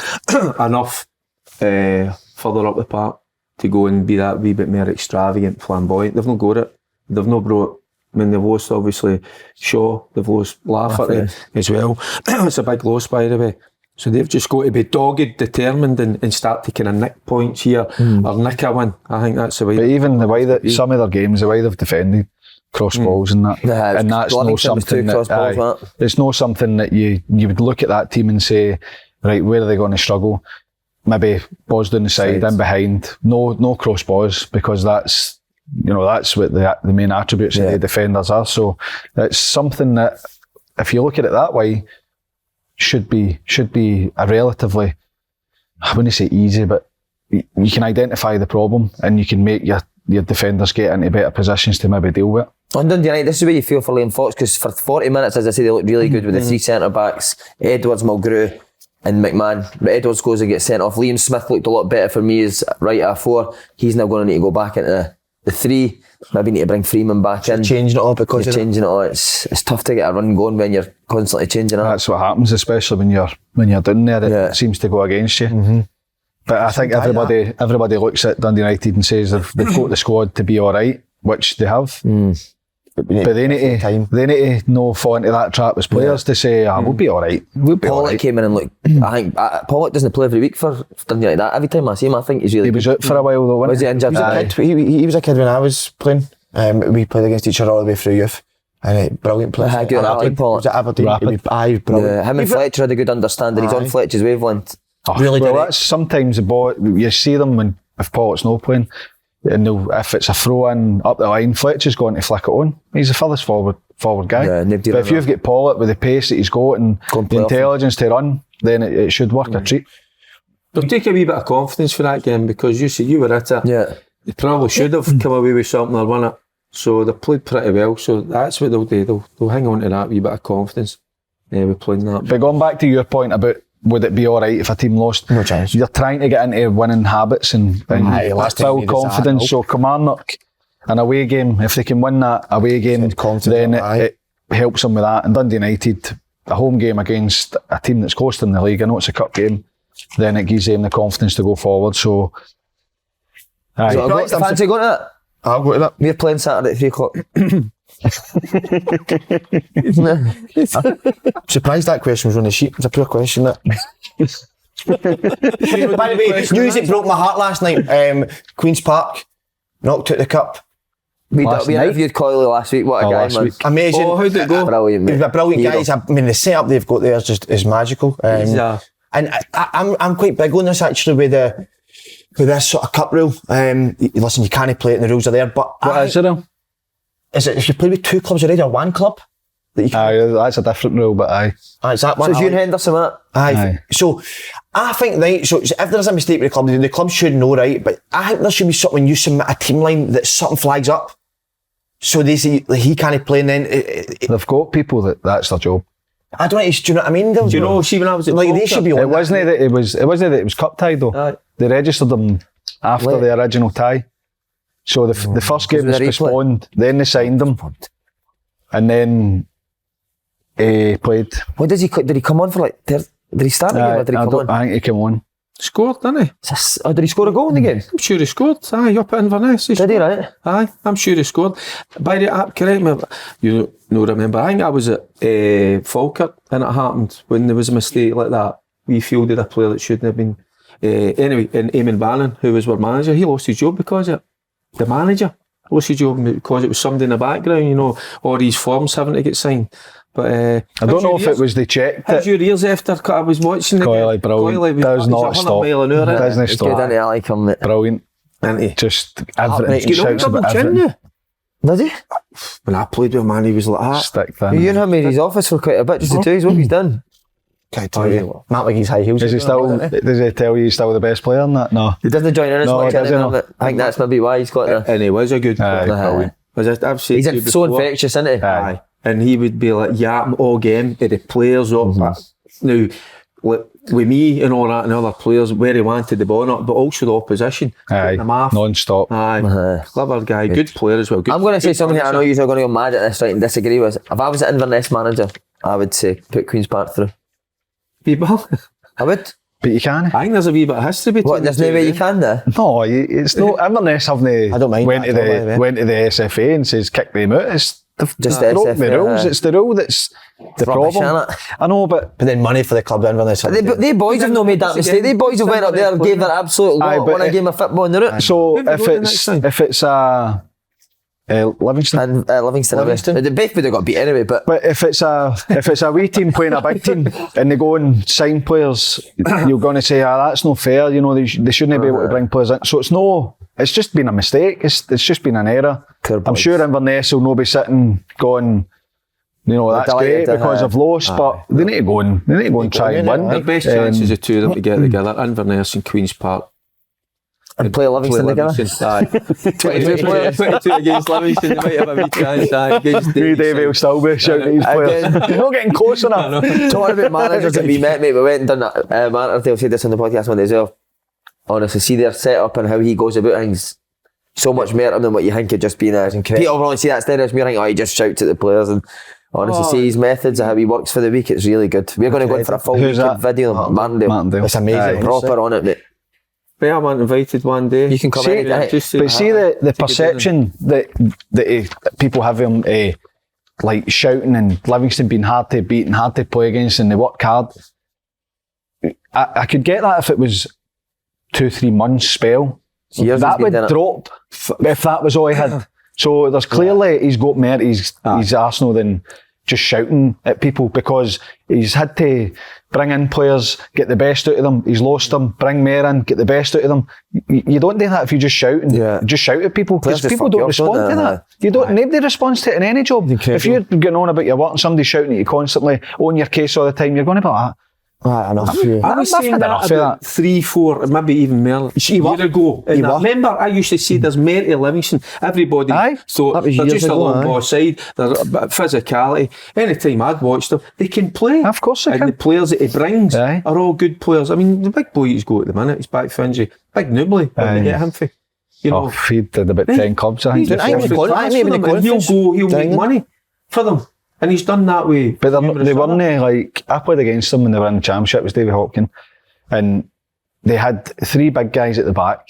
enough further up the park to go and be that wee bit more extravagant, flamboyant. They've not got it. They've not brought. I mean, they've lost obviously Shaw. They've lost Laugh at it as well. It's a big loss, by the way. So they've just got to be dogged, determined, and start to kind of nick points here or nick a win. I think that's the way.
But even the way that some of their games, the way they've defended cross balls and that, and that's not something that it's not something that you would look at that team and say, right, where are they going to struggle? Maybe balls down the side, in behind, no cross balls, because that's what the main attributes of the defenders are. So it's something that, if you look at it that way, should be a relatively, I wouldn't say easy, but you can identify the problem and you can make your defenders get into better positions to maybe deal with it.
On Dundee United, this is where you feel for Liam Fox, because for 40 minutes, as I say, they look really good with the three centre-backs, Edwards, Mulgrew and McMahon. But Edwards goes and gets sent off. Liam Smith looked a lot better for me as right at 4. He's now going to need to go back into the 3. Maybe need to bring Freeman back in.
Changing it all because
you're changing it all. It's tough to get a run going when you're constantly changing it.
That's what happens, especially when you're down there. It seems to go against you. But I think everybody looks at Dundee United and says they've got the squad to be all right, which they have. But they need to not fall into that trap as players to say, we'll be all right.
Pollock came in and looked. I think Pollock doesn't play every week for Dundee United. Every time I see him, I think he's really.
He was out for a while though.
Was he injured?
He was a kid when I was playing. We played against each other all the way through youth. And brilliant player.
Aberdeen.
Was it Aberdeen? Brilliant.
Him and Fletcher had a good understanding. He's on Fletcher's wavelength.
Really,
that's sometimes the ball. You see them if Pollock's not playing, and if it's a throw in up the line, Fletcher's going to flick it on. He's the furthest forward guy. But if you've got Pollock with the pace that he's got and the intelligence to run, then it should work a treat.
They'll take a wee bit of confidence for that game, because you see, you were at it.
Yeah.
They probably should have come away with something or won it. So they played pretty well. So that's what they'll do. They'll hang on to that wee bit of confidence with playing that.
But going back to your point about would it be all right if a team lost?
No chance.
You're trying to get into winning habits and build confidence. So Kilmarnock, an away game, if they can win that away game, then it helps them with that. And Dundee United, a home game against a team that's costing the league, I know it's a cup game, then it gives them the confidence to go forward. So,
fancy going to that?
I'll go to that.
We're playing Saturday at 3 o'clock.
Surprised that question was on the sheet. It's a poor question, that. By the way, news that broke my heart last night. Queen's Park knocked out the cup.
We interviewed Coyley last week. What a guy, man.
Amazing.
Oh, how did it go?
Brilliant, mate.
He's a brilliant guy. I mean, the setup they've got there is magical. And I'm quite big on this actually with this sort of cup rule. Listen, you can't play it and the rules are there, but
what is it?
Is it if you play with 2 clubs already or 1 club?
That's a different rule, but aye.
Is that one?
So it's you and Henderson, that?
Aye. So I think, right, so if there's a mistake with the club should know, right, but I think there should be something when you submit a team line that something flags up. So they say he can't play, and then
they've got people that's their job.
I don't know, do you know what I mean?
Do you know, see when I was at
they should be on
it wasn't that it was cup tied though. They registered them after the original tie. So the first game was postponed, then they signed them, and then he played.
What did he come on for did he start the game or did he come on?
I think he came on.
Scored, didn't he?
Did he score a goal in the game?
I'm sure he scored. Aye, up at Inverness.
Did he, right?
Aye, I'm sure he scored. By the app, correct me, you know, remember, I think I was at Falkirk and it happened when there was a mistake like that. We fielded a player that shouldn't have been. Anyway, and Eamon Bannon, who was our manager, he lost his job because of it. The manager lost his job because it was somebody in the background, you know, or his forms having to get signed. But
I don't know if it was they checked
how's your ears after I was watching the
Coyley, brilliant. Does not stop. Doesn't stop.
Good, I like him, mate.
Brilliant.
Isn't he?
Just everything.
Shouts about everything.
Did he?
When I played with him, man, he was like that.
Stick thin.
You and him in his office for quite a bit just to tell you what he's done.
Can't tell you. Matt McGee's high heels.
Does he tell you he's still the best player in that? No.
He doesn't join in as much
doesn't.
I think that's maybe why he's got there.
And he was a good player.
He's so infectious, isn't he?
Aye. And he would be like yapping all game to the players up. Now, with me and all that and other players, where he wanted the ball up, but also the opposition.
Aye, non-stop.
Aye, clever guy, good player as well.
I'm going to say something here I know you're going to go mad at this, right, and disagree with. If I was an Inverness manager, I would say put Queen's Park through.
People?
I would.
But you can.
I think there's a wee bit of history between
What, there's no way you can there?
No, it's no. Inverness haven't.
I don't mind
went
that,
went to the SFA and says kick them out. It's
Just
the
the
broke the
SFA,
rules. It's the rule that's the
rubbish,
problem.
innit?
I know, but
then money for the club Inverness.
They boys have not made that mistake. They boys have went up there and gave their absolute lot, won a game of football in the route.
so
Who have you got the next time?
if it's Livingston.
And Livingston. The Beth would have got beat anyway, but
But if it's a wee team playing a big team and they go and sign players, you're going to say, that's no fair. You know, they shouldn't be able to bring players in. So it's just been a mistake. It's just been an error. I'm sure Inverness will not be sitting going, that's great because I've lost, but they need to go and try and win.
The best chances of two of them to get together, Inverness and Queen's Park.
and play Livingston together.
22 against Livingston, they might have a wee chance.
Ray Davey will still be shouting these players. You're not getting close enough.
Talking about managers that we met, mate, we went and done Managerial said this on the podcast one day as well. Honestly, see their setup and how he goes about things. So much better than what you think of just being a... People probably see that stereotype, you think, he just shouts at the players, and honestly, see his methods of how he works for the week, it's really good. We're going to go in for a full weekend video. Martindale.
It's amazing.
Proper on it, mate.
I want invited one day.
You can come in.
But see the perception that people have him like shouting and Livingston being hard to beat and hard to play against and they work hard. I could get that if it was 2-3 months spell. That would drop if that was all he had. So there's clearly he's got more he's Arsenal than just shouting at people, because he's had to bring in players, get the best out of them. He's lost them, bring more in, get the best out of them. You don't do that if you just shout and just shout at people, because people don't respond to that. You don't. Nobody responds to it in any job. If you're going on about your work and somebody's shouting at you constantly, on your case all the time, you're going to be like that.
I was saying that about 3-4, maybe even more years ago. Remember, I used to see there's more to Livingston. Everybody thought they're just a long ball side, they're physicality. Anytime I'd watched them, they can play.
Of course they can.
And the players that he brings are all good players. I mean, the big boy he's got at the minute, he's back for injury. Big Nibley, when they get him for.
He did about 10 clubs, I think.
He'll make money for them. And he's done that way.
But they weren't like, I played against them when they were in the championship, it was Davy Hopkins, and they had 3 big guys at the back.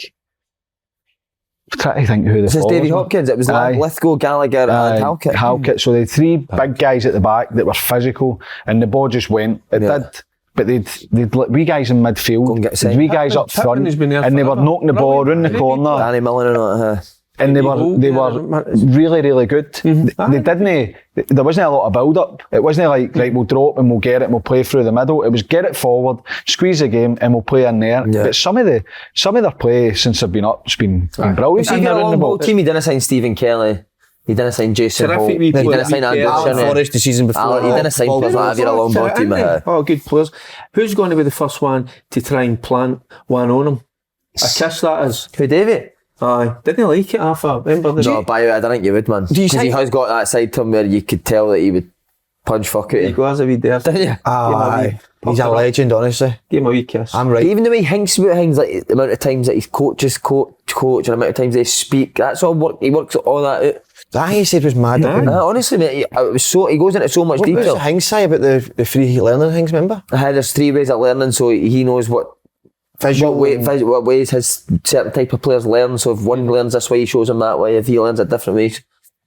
I'm trying to think who the...
Was this Davy Hopkins? It was Lithgow, Gallagher and
Halkett. So they had 3 big guys at the back that were physical, and the ball just went. It did. But they'd wee guys in midfield, wee guys up front, and they were knocking the ball around the corner.
Danny Millen and all that.
And they were really, really good. They didn't. There wasn't a lot of build up. It wasn't like, right, we'll drop and we'll get it and we'll play through the middle. It was get it forward, squeeze the game, and we'll play in there. But some of their play since they've been up, it's been brilliant.
So you get a long ball team. He didn't sign Stephen Kelly. He didn't sign Jason Holt. He didn't sign Alan
Forrest the season before.
He didn't sign players like that. A long ball team.
Oh, good players. Who's going to be the first one to try and plant one on him? A kiss, that is.
Who, Davey?
Aye, didn't like it half a remember the...
No, by the way, I don't think you would, man. Because he has got that side to him where you could tell that he would punch fuck at you.
He goes a wee there.
Didn't you?
Aye. He's a legend, honestly.
Give him a wee kiss.
I'm right.
Even the way he hinks about things, like the amount of times that his coaches coach, and the amount of times they speak, that's all work. He works all that out.
That thing he said was mad.
Honestly, mate, it was he goes into so much detail.
What was the things say about the 3 learning things, remember?
There's 3 ways of learning, so he knows what ways his certain type of players learn. So if one learns this way, he shows him that way. If he learns a different way,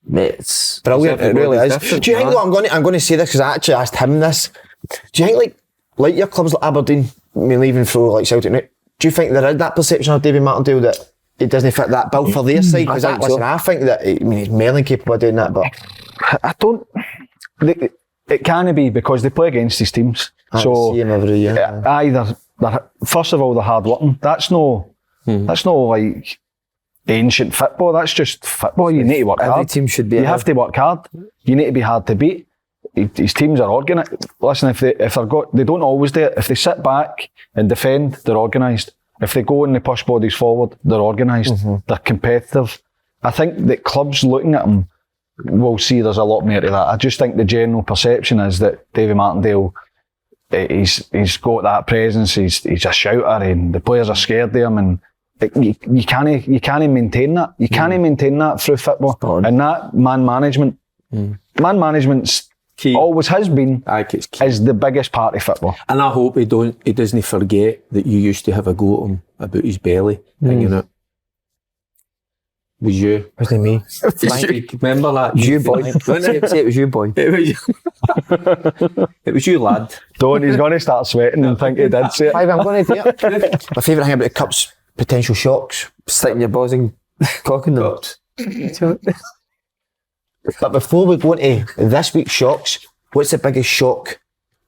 mate, it's
brilliant. It really is. Do you think? Look, I'm going to say this because I actually asked him this. Do you think like your clubs like Aberdeen, I mean, even through like Celtic, do you think there is that perception of Davy Martindale that it doesn't fit that bill for their side? Because I think that he's more than capable of doing that, but
I don't. It can be because they play against these teams. So
see him every year.
Either. First of all, they're hard working. That's no like ancient football. That's just football. You need to work hard.
Every team should be.
You have to work hard. You need to be hard to beat. His teams are organised. Listen, if they don't always do it. If they sit back and defend, they're organised. If they go and they push bodies forward, they're organised. They're competitive. I think that clubs looking at them will see there's a lot more to that. I just think the general perception is that Davy Martindale, he's got that presence. He's a shouter, and the players are scared of him. And you can't maintain that. You can't maintain that through football. And that man management, man management's
key.
Always has been.
Aye, it's key.
Is the biggest part of football.
And I hope he doesn't forget that you used to have a go at him about his belly hanging out. It was you.
Wasn't me.
Remember that?
You boy. Say it was you boy.
It was you. It was you, lad.
Don't, he's going to start sweating and think he did say it.
I'm going to do it. My favourite thing about the Cup's potential shocks.
Sticking your balls in cocking them.
But before we go into this week's shocks, what's the biggest shock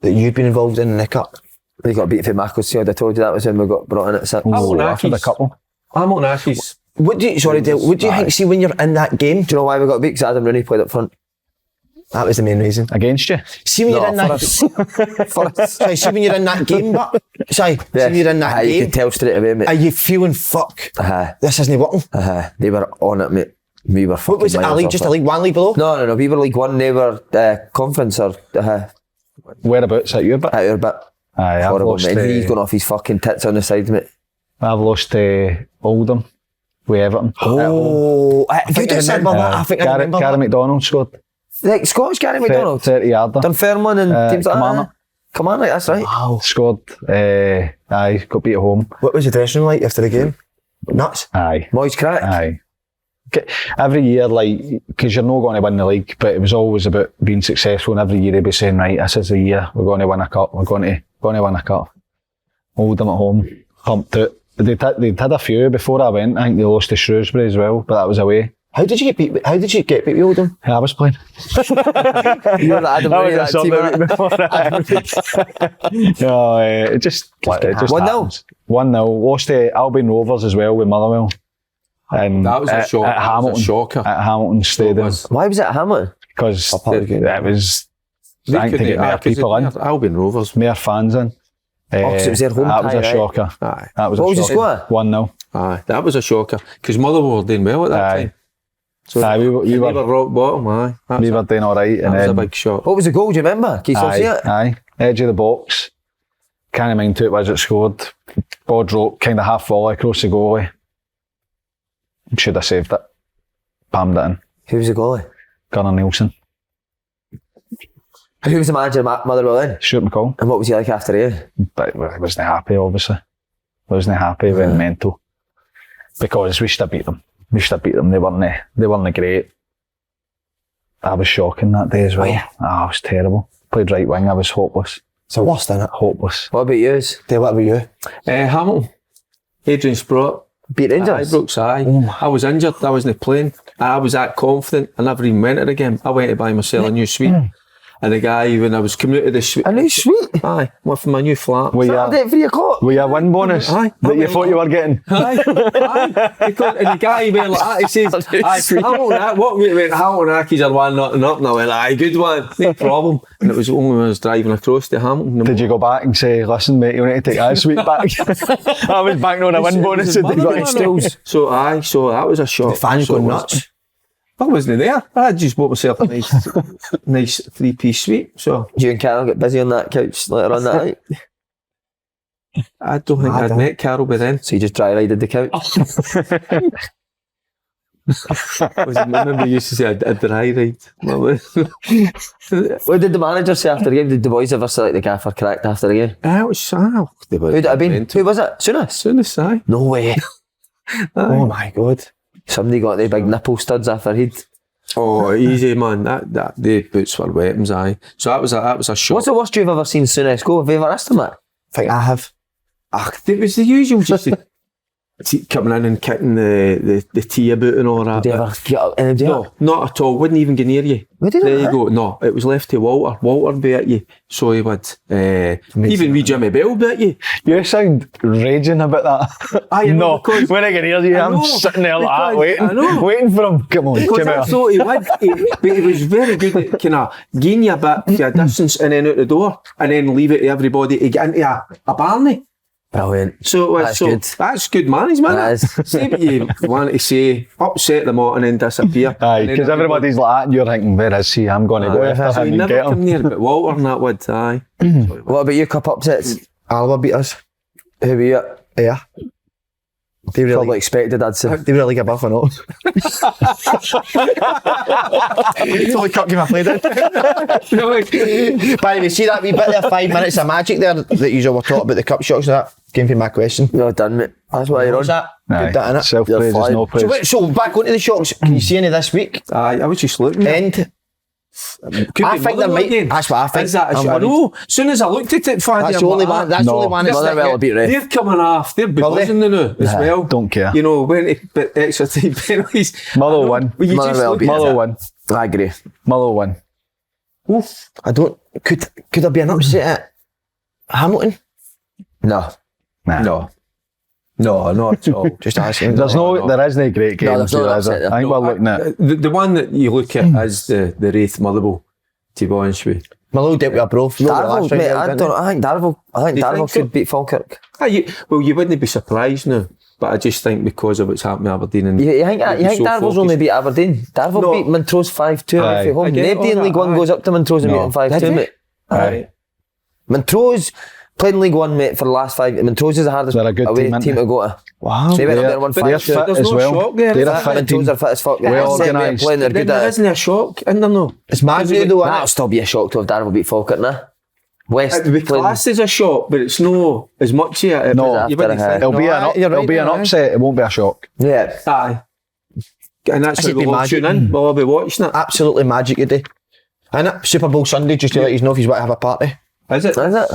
that you've been involved in the Cup?
We got beat for Macclesfield. I told you that was when we got brought in at 6.
I've had a couple.
I'm on Ashes.
What do you think, see when you're in that game?
Do you know why we got beat? Because Adam Rooney played up front.
That was the main reason.
Against you?
See when you're in that Sorry, see when you're in that game, but see when you're in that
You
game,
could tell straight away, mate.
are you feeling fuck? This isn't working.
They were on it, mate. We were fucking.
What was it? A
miles
league,
off
just
it.
a League One, League below?
No. We were League One. They were conference or
Whereabouts at you? But
at your bit.
aye, I've
Horrible,
lost.
mate. He's gone off his fucking tits on the side, mate.
I've lost Oldham with Everton.
Oh, you just said about that. I think I remember
Gary
that.
McDonald scored.
Like Scottish Gary McDonald.
30 yarder.
Dunfermline and teams like
Kilmarnock.
that. Kilmarnock, that's right.
Wow.
Scored. Aye, got beat at home.
What was the dressing room like after the game? Nuts.
Aye.
Moyes crack.
Aye. Every year, like, because you're not going to win the league, but it was always about being successful, and every year they'd be saying, right, this is the year, we're going to win a cup, we're going to win a cup. Hold them at home, pumped out. They'd had a few before I went. I think they lost to Shrewsbury as well, but that was away.
How did you get beat with Oldham?
I was playing.
You're the Adam Rooney of that team.
No, it just
1-0?
happens. 1-0. Lost to Albion Rovers as well with Motherwell. And
That was a shock.
At
That
Hamilton,
was a shocker.
at Hamilton Stadium,
Why was it at Hamilton?
because
part of the game.
it was I think to get more people in,
Albion Rovers.
more fans in.
'cause it was their home
That was
tie,
a
right?
shocker.
Aye.
That was
What
a
was the
shocker.
score?
1-0.
Aye. That was a shocker. Because Motherwell were doing well at that
Aye.
time. So
Aye, we
they
were
were rock bottom, aye. That
we
was,
were doing all right,
that
and
was a
then
big shock.
What was the goal? Do you remember? Can you still see it?
aye, edge of the box. Can't mind who it was that scored. Bod rope, kind of half volley across the goalie. Should have saved it. Palmed it in.
Who was the goalie?
Gunnar Nielsen.
Who was the manager of Motherwell then?
Stuart McCall.
And what was he like after you?
But I wasn't happy, obviously. Wasn't happy, went mental. Because we should have beat them. They weren't great. I was shocking that day as well.
Oh, yeah.
I was terrible. Played right wing, I was hopeless.
It's the worst, isn't it?
Hopeless.
What about you?
What about you?
Hamilton. Adrian Sprott.
Beat Rangers?
Ibrox, aye. I was injured. I wasn't playing. I was that confident. I never even went to the game. I went to buy myself a new suite. And the guy, when I was coming out of the suite...
A new suite?
Aye. Went from my new flat.
Saturday at 3 o'clock?
Were you a win bonus
Aye.
that you thought you were getting?
Aye. And the guy went like that, he says, aye, Hamilton Ackies are 1-0 up. And I went, aye, good one, no problem. And it was only when I was driving across to Hamilton.
Did you go back and say, listen mate, you need to take that suite back? I was banking on a win bonus that they got exposed.
So that was a shock.
The fans
So
going
it was.
nuts.
I wasn't there. I just bought myself a nice 3-piece suite. So
You and Carol get busy on that couch later on that night?
I don't think I'd met Carol by then.
So you just dry rided the couch?
Remember you used to say a dry ride.
What did the manager say after the game? Did the boys ever say like the gaffer cracked after the game?
It was
Who'd it have been? Who was it? Souness?
Soonest, aye.
No way.
Oh my God.
Somebody got the big nipple studs off her head.
Oh, easy man. That the boots were weapons, aye. So that was a shock.
What's the worst you've ever seen Souness go? Have you ever asked him that?
I think I have.
It was the usual, just coming in and kicking the tea about and all that.
Did you ever get up and do it?
No, not at all. Wouldn't even get near you.
What did
There
it?
you go. No, it was left to Walter. Walter beat you, so he would. Even wee Jimmy Bell beat you.
You sound raging about that.
Aye,
No,
because-
when I can hear you,
I
I'm
know,
sitting there like that,
because- I know.
waiting for him. Come on,
Because
come
I
here.
thought he would, but he was very good at kind of gaining you a bit for a distance and then out the door and then leave it to everybody to get into a Barney.
Brilliant.
So,
That's good.
That's good management.
That is.
Say what you want to say, upset them all and then disappear.
Aye,
And then
because everybody's like that and you're thinking, where is he? I'm going to go after
So
him
he
and
never
get
come
him.
near, but Walter and that would, aye.
What about you, cup upsets?
Alba beat us.
Who were you?
Yeah. They really
Probably expected, I'd say.
They were like a buff or not. Totally cut game I played in. By the way, see that wee bit there, 5 minutes of magic there that you were talking about the cup shots and that? Came from my question.
No, done, mate. That's why you're on.
What's that?
Aye.
That, innit?
Self-praise is no praise.
So back onto the shocks, can you see any this week?
I was just looking.
End. I think there might. That's what I think.
Is that a
I'm
shot?
worried.
No, as soon as I looked at it, Faddy,
That's the only one. That's the only one. That's
Motherwell will beat Ray.
they're coming off. They're buzzing now as well.
Don't care.
You know, when it extra time penalties.
Motherwell win.
Well, you just
Motherwell
look
beat
at
Motherwell
it.
win.
I agree.
Motherwell win.
Oof.
I don't. Could there be an upset at Hamilton?
No.
No, not at all.
Just asking.
There isn't a great game.
there's no
is
upset
there?
there.
I think we're looking at.
The one that you look at is the Wraith Motherwell, to be honest with you.
Motherwell dealt with a bro.
Darvel, mate, I think Darvel
Do you
Darvel
think so?
could beat Falkirk.
Well, you wouldn't be surprised now, but I just think because of what's happening in Aberdeen and
You think Darvel's
focused.
only beat Aberdeen? Darvel
No.
beat Montrose 5-2
Aye.
away from
I
home.
get
Nobody in
all
League
that,
One
aye.
goes up to Montrose and beat
No.
them 5-2,
Did
mate.
Aye.
Montrose played in League One, mate, for the last 5. Montrose is the hardest
They're a good
away
team, aren't
team
they?
to go to.
Wow.
They went up
They're-
there and won
they're
5-2.
fit
There's
as
no
well.
shock there.
They're a
That
fit
Montrose
team.
are fit as fuck.
Well
They're set, mate,
organised.
playing, they're
Then
good
there
at it.
isn't a shock in there, no.
It's magic though.
That'll still be a shock to have Darvel beat Falkirk, nah? West
It would be
playing-
classed as a shock, but it's no as much of it.
No,
You wouldn't
after,
think.
It'll be an
you're right,
it'll be an
aye.
upset. It won't be a shock.
Yeah.
Aye. And that's
Should
how
be
we'll
magic.
tune in. We'll all be watching it.
Absolutely magic today. And Super Bowl Sunday, just to let you know if you want to have a party.
Is it?
Is it?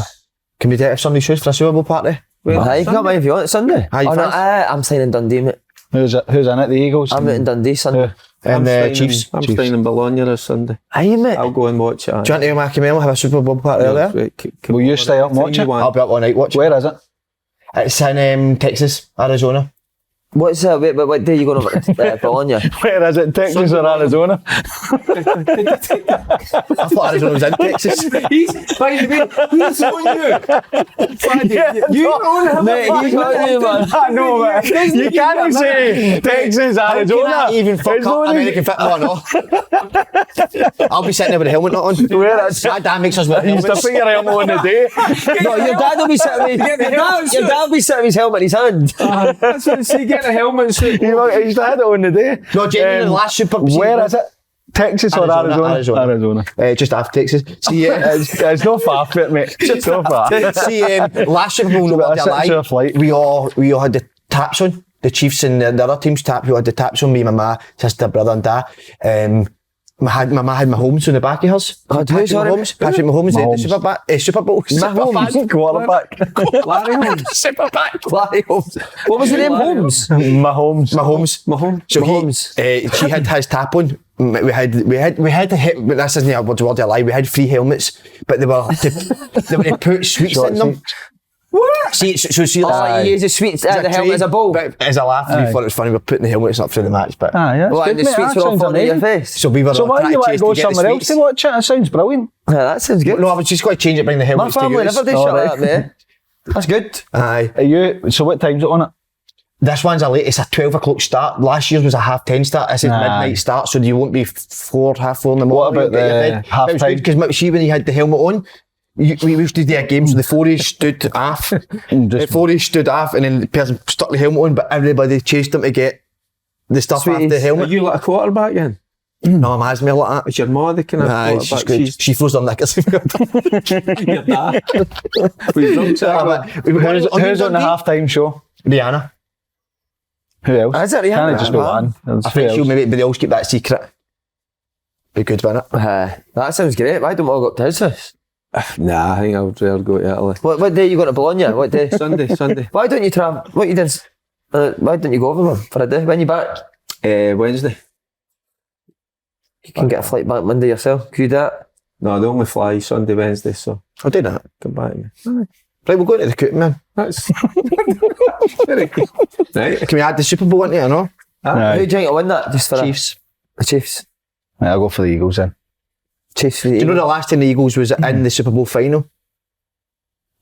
Can we take Sunday shoes for a Super Bowl party?
Aye, you can come in if you want. Sunday.
Aye, you
Oh, no,
fancy?
I'm signing Dundee, mate.
Who's in it? The Eagles.
I'm out in Dundee Sunday.
And Chiefs.
I'm
Chiefs.
staying in Bologna this Sunday.
Aye, mate.
I'll go and watch it.
Do you want to go Mackie Mello have a Super Bowl party earlier?
Will you stay up and watch it?
I'll be up all night watching.
Where is it?
It's in Texas, Arizona.
What's what day are you going over to Bologna?
Where is it? Texas or Arizona?
I thought Arizona was in Texas.
He's, by the way, he's on you. You don't have
Mate,
a
you got me, man.
I know, man. You can't say Texas,
How can
Arizona.
I even fuck
It's
up
only-
American football? No. I'll be sitting there with a helmet not on.
Where is
My dad makes us wear
He's the
helmets.
finger helmet on the day.
No, your dad will be sitting with your dad will be sitting with his helmet in his hand.
That's what I say, get a helmet suit.
He's had it on the day.
No, genuinely, the last Super Bowl.
Where is it? Texas or Arizona? Arizona.
Just after Texas. See,
It's not far from it, mate. It's not far.
see, last Super Bowl, no
about a
matter
6 hour
lie,
flight.
we all had the taps on. The Chiefs and the other team's tap. We had the taps on. Me, my ma, sister, brother, and dad. My ma had Mahomes on the back of hers.
God, who,
Patrick
sorry?
Mahomes. Patrick Mahomes.
Mahomes.
Super Bowl.
Mahomes.
Quarterback.
Larry Holmes.
Superback.
Larry Holmes. What was the name? Holmes.
Mahomes.
So
Mahomes.
she had his tap on. We had to hit. But this isn't a word of a lie. We had 3 helmets, but they were to put sweets in them. What? See, so
Oh, he uses sweets at the helmet as a bowl.
But as a laugh, we thought it was funny. We're putting the helmets up for the match, but
Yeah,
Well, and the sweets were all falling in your face.
so we were.
So why do you want to go somewhere else to watch it? That sounds brilliant.
Yeah, that sounds good.
No, I was just going to change it, bring the
My
helmets
family
to
never
use.
did shit like that, mate. That's good.
Aye.
So what time's it on it?
This one's a late. It's a 12 o'clock start. Last year's was a 10:30 start. This is midnight start, so you won't be 4, half 4 in the morning.
What about the half
It was
time?
good because see when you had the helmet on, we used to do a game, so the 4 stood off. The 4 stood off, and then the person stuck the helmet on, but everybody chased them to get the stuff off the
Sweeties.
Are
helmet.
you like a quarterback then?
No, I'm asking me like that.
Is your ma the kind of
Aye, she's
quarterback?
good. She throws them knickers.
Your dad. We drunk to that.
Who's on the half-time show?
Rihanna.
Who else?
Is it Rihanna?
Can't it just be one?
I think she'll maybe, but they all keep that secret. Be good, wouldn't it?
That sounds great. Why don't we all go up to his house?
Nah, I think I would rather go to Italy.
What day you going to Bologna? What day?
Sunday.
Why don't you travel? What you did? Why don't you go over there for a day? When you back?
Wednesday.
You can get a flight back Monday yourself. Could you do that?
No, they only fly Sunday, Wednesday, so
I'll do that.
come back to me.
Right, we're going to the cooking, man.
That's very good. Right.
Can we add the Super Bowl into it or no?
Who do you think will win that? Just for
Chiefs.
The Chiefs.
Right, I'll go for the Eagles then.
Chiefs for the
Do you know
Eagles.
the last time the Eagles was in the Super Bowl final?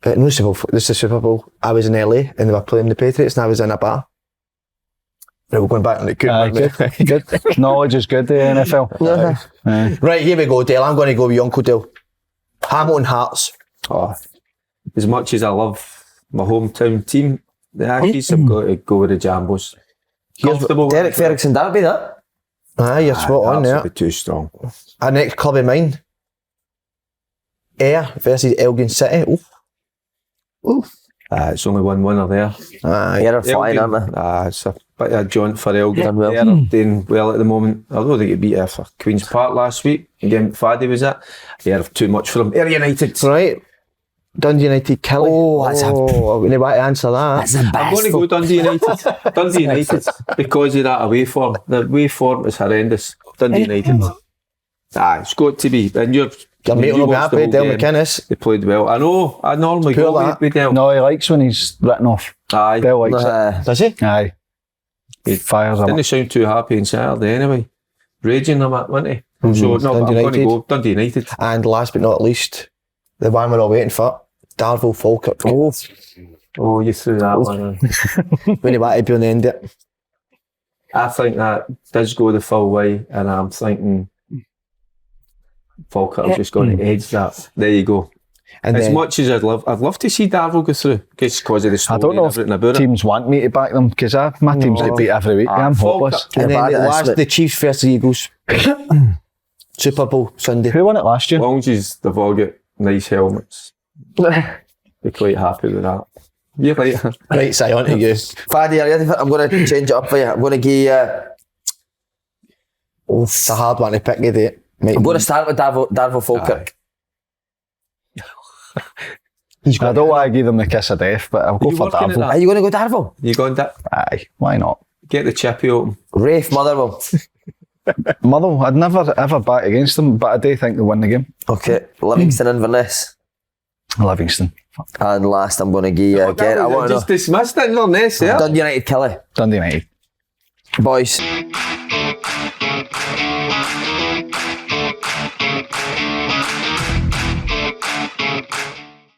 No Super Bowl. This is the Super Bowl. I was in LA and they were playing the Patriots and I was in a bar. Right, we're going back on the cooking.
Good. Knowledge is good, the NFL.
Right, here we go, Dale. I'm going to go with your Uncle Dale. Hamilton Hearts.
Oh, as much as I love my hometown team, The Aggies have got to go with the Jambos.
Derek Ferguson derby, that.
Aye, you're spot on there.
Absolutely too strong.
Our next club of mine, Ayr versus Elgin City. Oof.
It's only one winner there.
Aye.
Ayr are flying, aren't they?
It's a bit of a jaunt for Elgin.
Done well.
Ayr are doing well at the moment. Although they get beat for Queen's Park last week. Again, Faddy was that. Ayr have too much for them. Ayr United.
Right. Dundee United Kelly.
Oh, that's
I'm going to answer that.
That's the best.
I'm going to go Dundee United. Dundee United because of that away form. The away form is horrendous. Dundee United. It's got to be. And your
mate will be happy, Del McInnes.
They played well. I know. I normally
Poor
go
that.
with Del.
No, he likes when he's written off.
Aye.
Del likes it.
Does he?
Aye. He fires him
Didn't
up.
sound too happy on Saturday anyway. Raging them, wasn't he? So no, I'm going to go Dundee United.
And last but not least, the one we're all waiting for, Darvel Falkirk.
Oh, you threw that one in.
When you want to be on the end of it.
I think that does go the full way, and I'm thinking Falkirk are just going to edge that. There you go.
And
as
then,
much as I'd love to see Darvel go through, just because of the story
I don't know
and everything about
if teams want me to back them because my teams get beat every week. I'm hopeless.
and then
bad
the
at this,
last,
but-
the Chiefs versus Eagles. Super Bowl Sunday.
Who won it last year?
As long as they've all got nice helmets, be quite happy with that. You're right.
Right, say on to you.
Faddy, are you ready for it? I'm going to change it up for you. I'm going to give you...
It's a hard one to pick, isn't it?
I'm going to start with Darvel Falkirk.
I don't want to give them the kiss of death, but I'll go
you
for
working at
Darvel.
that?
Are you going to go Darvel?
You going to
Aye, why not?
get the chippy open?
Rafe Motherwell.
Motherwell, I'd never ever back against them, but I do think they'll win the game.
Okay, Livingston Inverness.
Livingston.
And last, I'm going to give you again. I want to
just dismissed Inverness, yeah.
Dundee United Kelly.
Dundee United.
Boys.